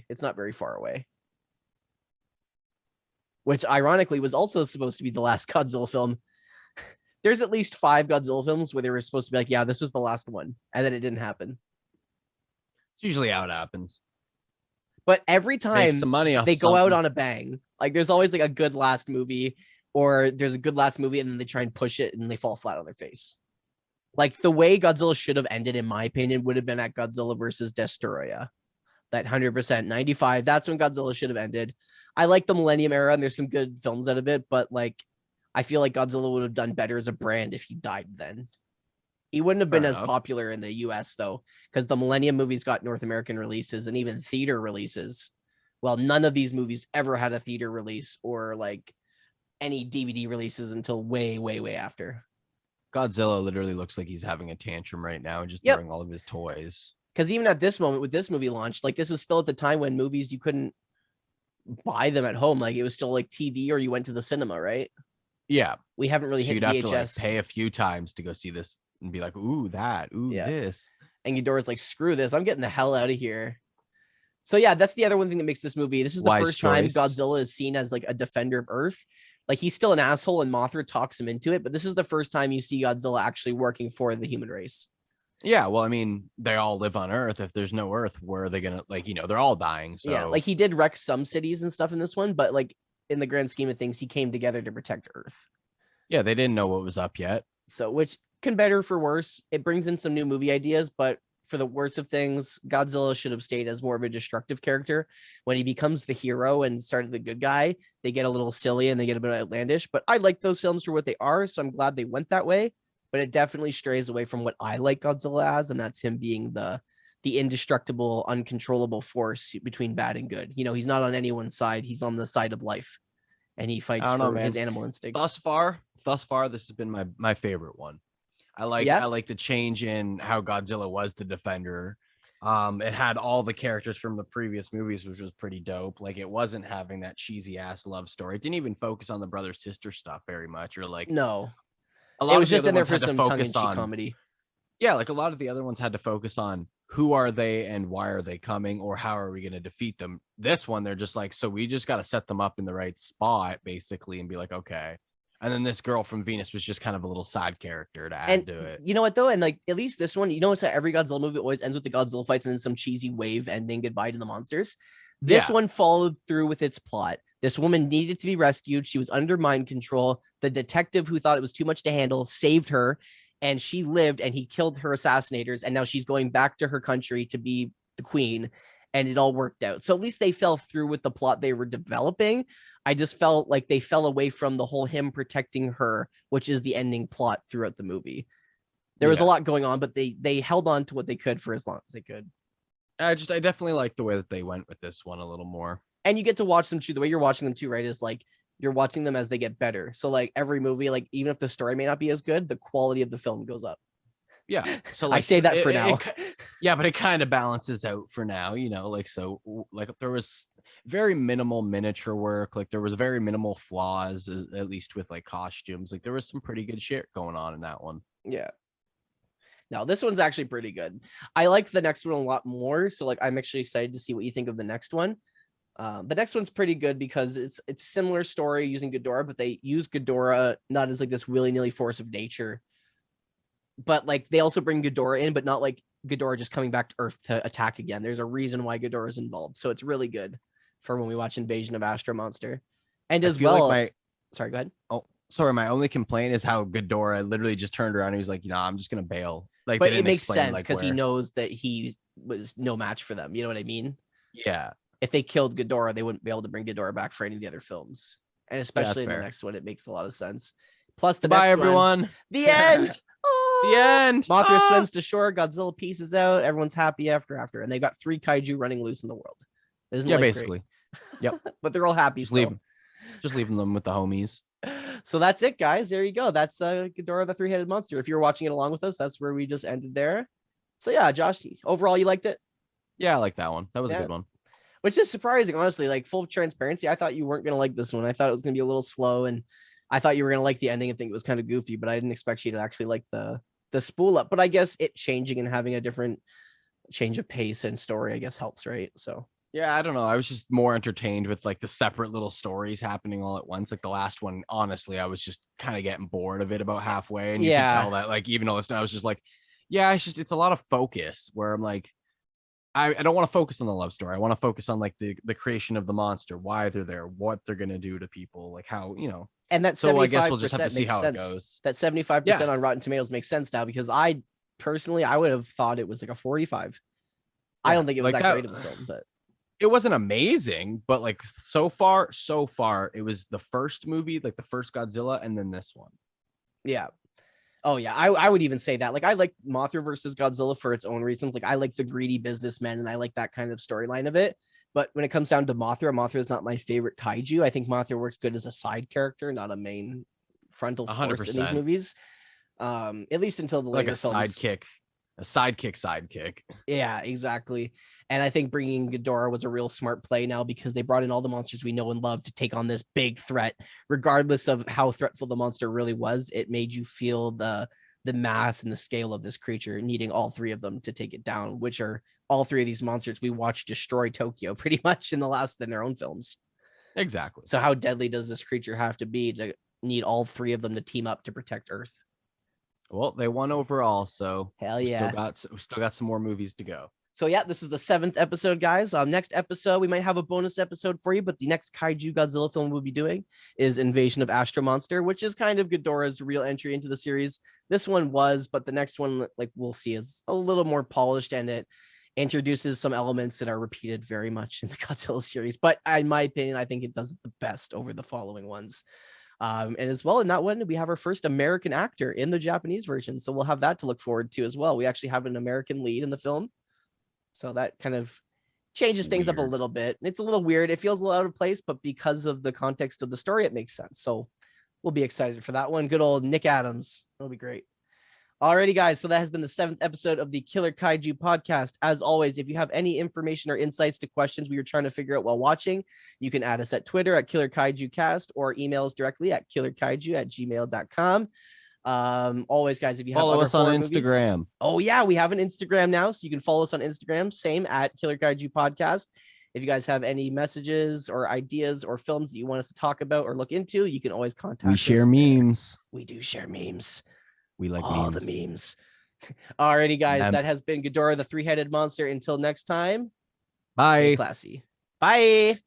It's not very far away. Which ironically was also supposed to be the last Godzilla film. There's at least 5 Godzilla films where they were supposed to be like, yeah, this was the last one. And then it didn't happen. It's usually how it happens. But every time some money off they go out on a bang, like there's always like a good last movie, or there's a good last movie and then they try and push it and they fall flat on their face. Like the way Godzilla should have ended, in my opinion, would have been at Godzilla versus Destoroyah. That 100%, 95. That's when Godzilla should have ended. I like the Millennium Era, and there's some good films out of it, but like, I feel like Godzilla would have done better as a brand if he died then. He wouldn't have been as popular in the US though, because the Millennium movies got North American releases and even theater releases. Well, none of these movies ever had a theater release or like any DVD releases until way, way, way after. Godzilla literally looks like he's having a tantrum right now and just throwing all of his toys. Because even at this moment with this movie launched, like this was still at the time when movies you couldn't buy them at home. Like it was still like TV or you went to the cinema, right? Yeah. We haven't really hit you'd VHS. Have to like pay a few times to go see this and be like, ooh, that, ooh, this. And Ghidorah's like, screw this. I'm getting the hell out of here. So yeah, that's the other one thing that makes this movie. This is the first time Godzilla is seen as like a defender of Earth. Like he's still an asshole and Mothra talks him into it, but this is the first time you see Godzilla actually working for the human race. Yeah, well, I mean, they all live on Earth. If there's no Earth, where are they gonna, like, you know, they're all dying. So yeah, like he did wreck some cities and stuff in this one, but like in the grand scheme of things, he came together to protect Earth. Yeah, they didn't know what was up yet. So, which can better for worse. It brings in some new movie ideas, but for the worst of things, Godzilla should have stayed as more of a destructive character. When he becomes the hero and started the good guy, they get a little silly and they get a bit outlandish. But I like those films for what they are, so I'm glad they went that way. But it definitely strays away from what I like Godzilla as, and that's him being the indestructible, uncontrollable force between bad and good. You know, he's not on anyone's side. He's on the side of life, and he fights for his animal instincts. Thus far, this has been my favorite one. I like the change in how Godzilla was the defender. It had all the characters from the previous movies, which was pretty dope. Like it wasn't having that cheesy ass love story. It didn't even focus on the brother sister stuff very much, or like no. A lot it was of the just in there ones for had to some focus tongue-in-cheek on comedy. Yeah, like a lot of the other ones had to focus on who are they and why are they coming or how are we going to defeat them. This one, they're just like, so we just got to set them up in the right spot, basically, and be like, okay. And then this girl from Venus was just kind of a little side character to add to it. You know what, though? And like, at least this one, you know, it's how every Godzilla movie always ends with the Godzilla fights and then some cheesy wave ending, goodbye to the monsters. This one followed through with its plot. This woman needed to be rescued. She was under mind control. The detective who thought it was too much to handle saved her, and she lived, and he killed her assassinators. And now she's going back to her country to be the queen, and it all worked out. So at least they fell through with the plot they were developing. I just felt like they fell away from the whole him protecting her, which is the ending plot throughout the movie. There was a lot going on, but they held on to what they could for as long as they could. I definitely like the way that they went with this one a little more. And you get to watch them too. The way you're watching them too, right, is like you're watching them as they get better. So like every movie, like even if the story may not be as good, the quality of the film goes up. Yeah. So like, I say that for now. Yeah, but it kind of balances out for now, you know, like, so like there was very minimal miniature work. Like there was very minimal flaws, at least with like costumes. Like there was some pretty good shit going on in that one. Yeah. No, this one's actually pretty good. I like the next one a lot more. So like, I'm actually excited to see what you think of the next one. The next one's pretty good because it's similar story using Ghidorah, but they use Ghidorah not as like this willy-nilly force of nature, but like they also bring Ghidorah in, but not like Ghidorah just coming back to Earth to attack again. There's a reason why Ghidorah is involved, so it's really good for when we watch Invasion of Astro Monster. And as well, like sorry, go ahead. Oh, sorry. My only complaint is how Ghidorah literally just turned around and he was like, you know, I'm just gonna bail. Like, but it makes sense because he knows that he was no match for them. You know what I mean? Yeah. If they killed Ghidorah, they wouldn't be able to bring Ghidorah back for any of the other films, and especially in the next one, it makes a lot of sense. Plus, the next everyone. One, the end. The end. Mothra swims to shore. Godzilla pieces out. Everyone's happy after, and they've got 3 kaiju running loose in the world. Isn't basically. Great? Yep. But they're all happy. Just leaving them with the homies. So that's it, guys. There you go. That's Ghidorah, the 3-headed monster. If you're watching it along with us, that's where we just ended there. So yeah, Josh, overall, you liked it? Yeah, I like that one. That was a good one. Which is surprising, honestly. Like, full transparency, I thought you weren't gonna like this one. I thought it was gonna be a little slow, and I thought you were gonna like the ending and think it was kind of goofy, but I didn't expect you to actually like the spool up. But I guess it changing and having a different change of pace and story, I guess, helps, right? So yeah, I don't know. I was just more entertained with like the separate little stories happening all at once. Like the last one, honestly, I was just kind of getting bored of it about halfway. And you can tell that, like, even all this time, I was just like, yeah, it's a lot of focus where I'm like, I don't want to focus on the love story. I want to focus on like the creation of the monster, why they're there, what they're gonna do to people, like how, you know. And that 75% so I guess we'll just have to see how it goes. That 75% on Rotten Tomatoes makes sense now, because I personally would have thought it was like a 45. I don't think it was like that great of a film, but it wasn't amazing, but like so far, it was the first movie, like the first Godzilla, and then this one. Yeah. Oh yeah, I would even say that. Like, I like Mothra versus Godzilla for its own reasons. Like, I like the greedy businessmen, and I like that kind of storyline of it. But when it comes down to Mothra is not my favorite kaiju. I think Mothra works good as a side character, not a main frontal force 100%. In these movies. At least until the later films. A sidekick. Yeah, exactly. And I think bringing Ghidorah was a real smart play now, because they brought in all the monsters we know and love to take on this big threat. Regardless of how threatful the monster really was, it made you feel the mass and the scale of this creature, needing all 3 of them to take it down, which are all 3 of these monsters we watched destroy Tokyo pretty much in their own films. Exactly. So how deadly does this creature have to be to need all 3 of them to team up to protect Earth? Well, they won overall, so hell yeah. We still got some more movies to go. So yeah, this is the 7th episode, guys. Next episode, we might have a bonus episode for you, but the next Kaiju Godzilla film we'll be doing is Invasion of Astro Monster, which is kind of Ghidorah's real entry into the series. This one was, but the next one, like we'll see, is a little more polished, and it introduces some elements that are repeated very much in the Godzilla series. But in my opinion, I think it does it the best over the following ones. And as well, in that one, we have our first American actor in the Japanese version. So we'll have that to look forward to as well. We actually have an American lead in the film. So that kind of changes things up a little bit. It's a little weird. It feels a little out of place, but because of the context of the story, it makes sense. So we'll be excited for that one. Good old Nick Adams. That'll be great. Alrighty, guys. So that has been the 7th episode of the Killer Kaiju podcast. As always, if you have any information or insights to questions we were trying to figure out while watching, you can add us at Twitter at Killer Kaiju Cast, or email us directly at killerkaiju@gmail.com. Always, guys, if you follow us on Instagram. Oh yeah, we have an Instagram now, so you can follow us on Instagram, same at Killer Kaiju Podcast. If you guys have any messages or ideas or films that you want us to talk about or look into, you can always contact us. We share memes. We do share memes. We like all the memes. Alrighty, guys, that has been Ghidorah, the 3-headed monster. Until next time, bye. Stay classy. Bye.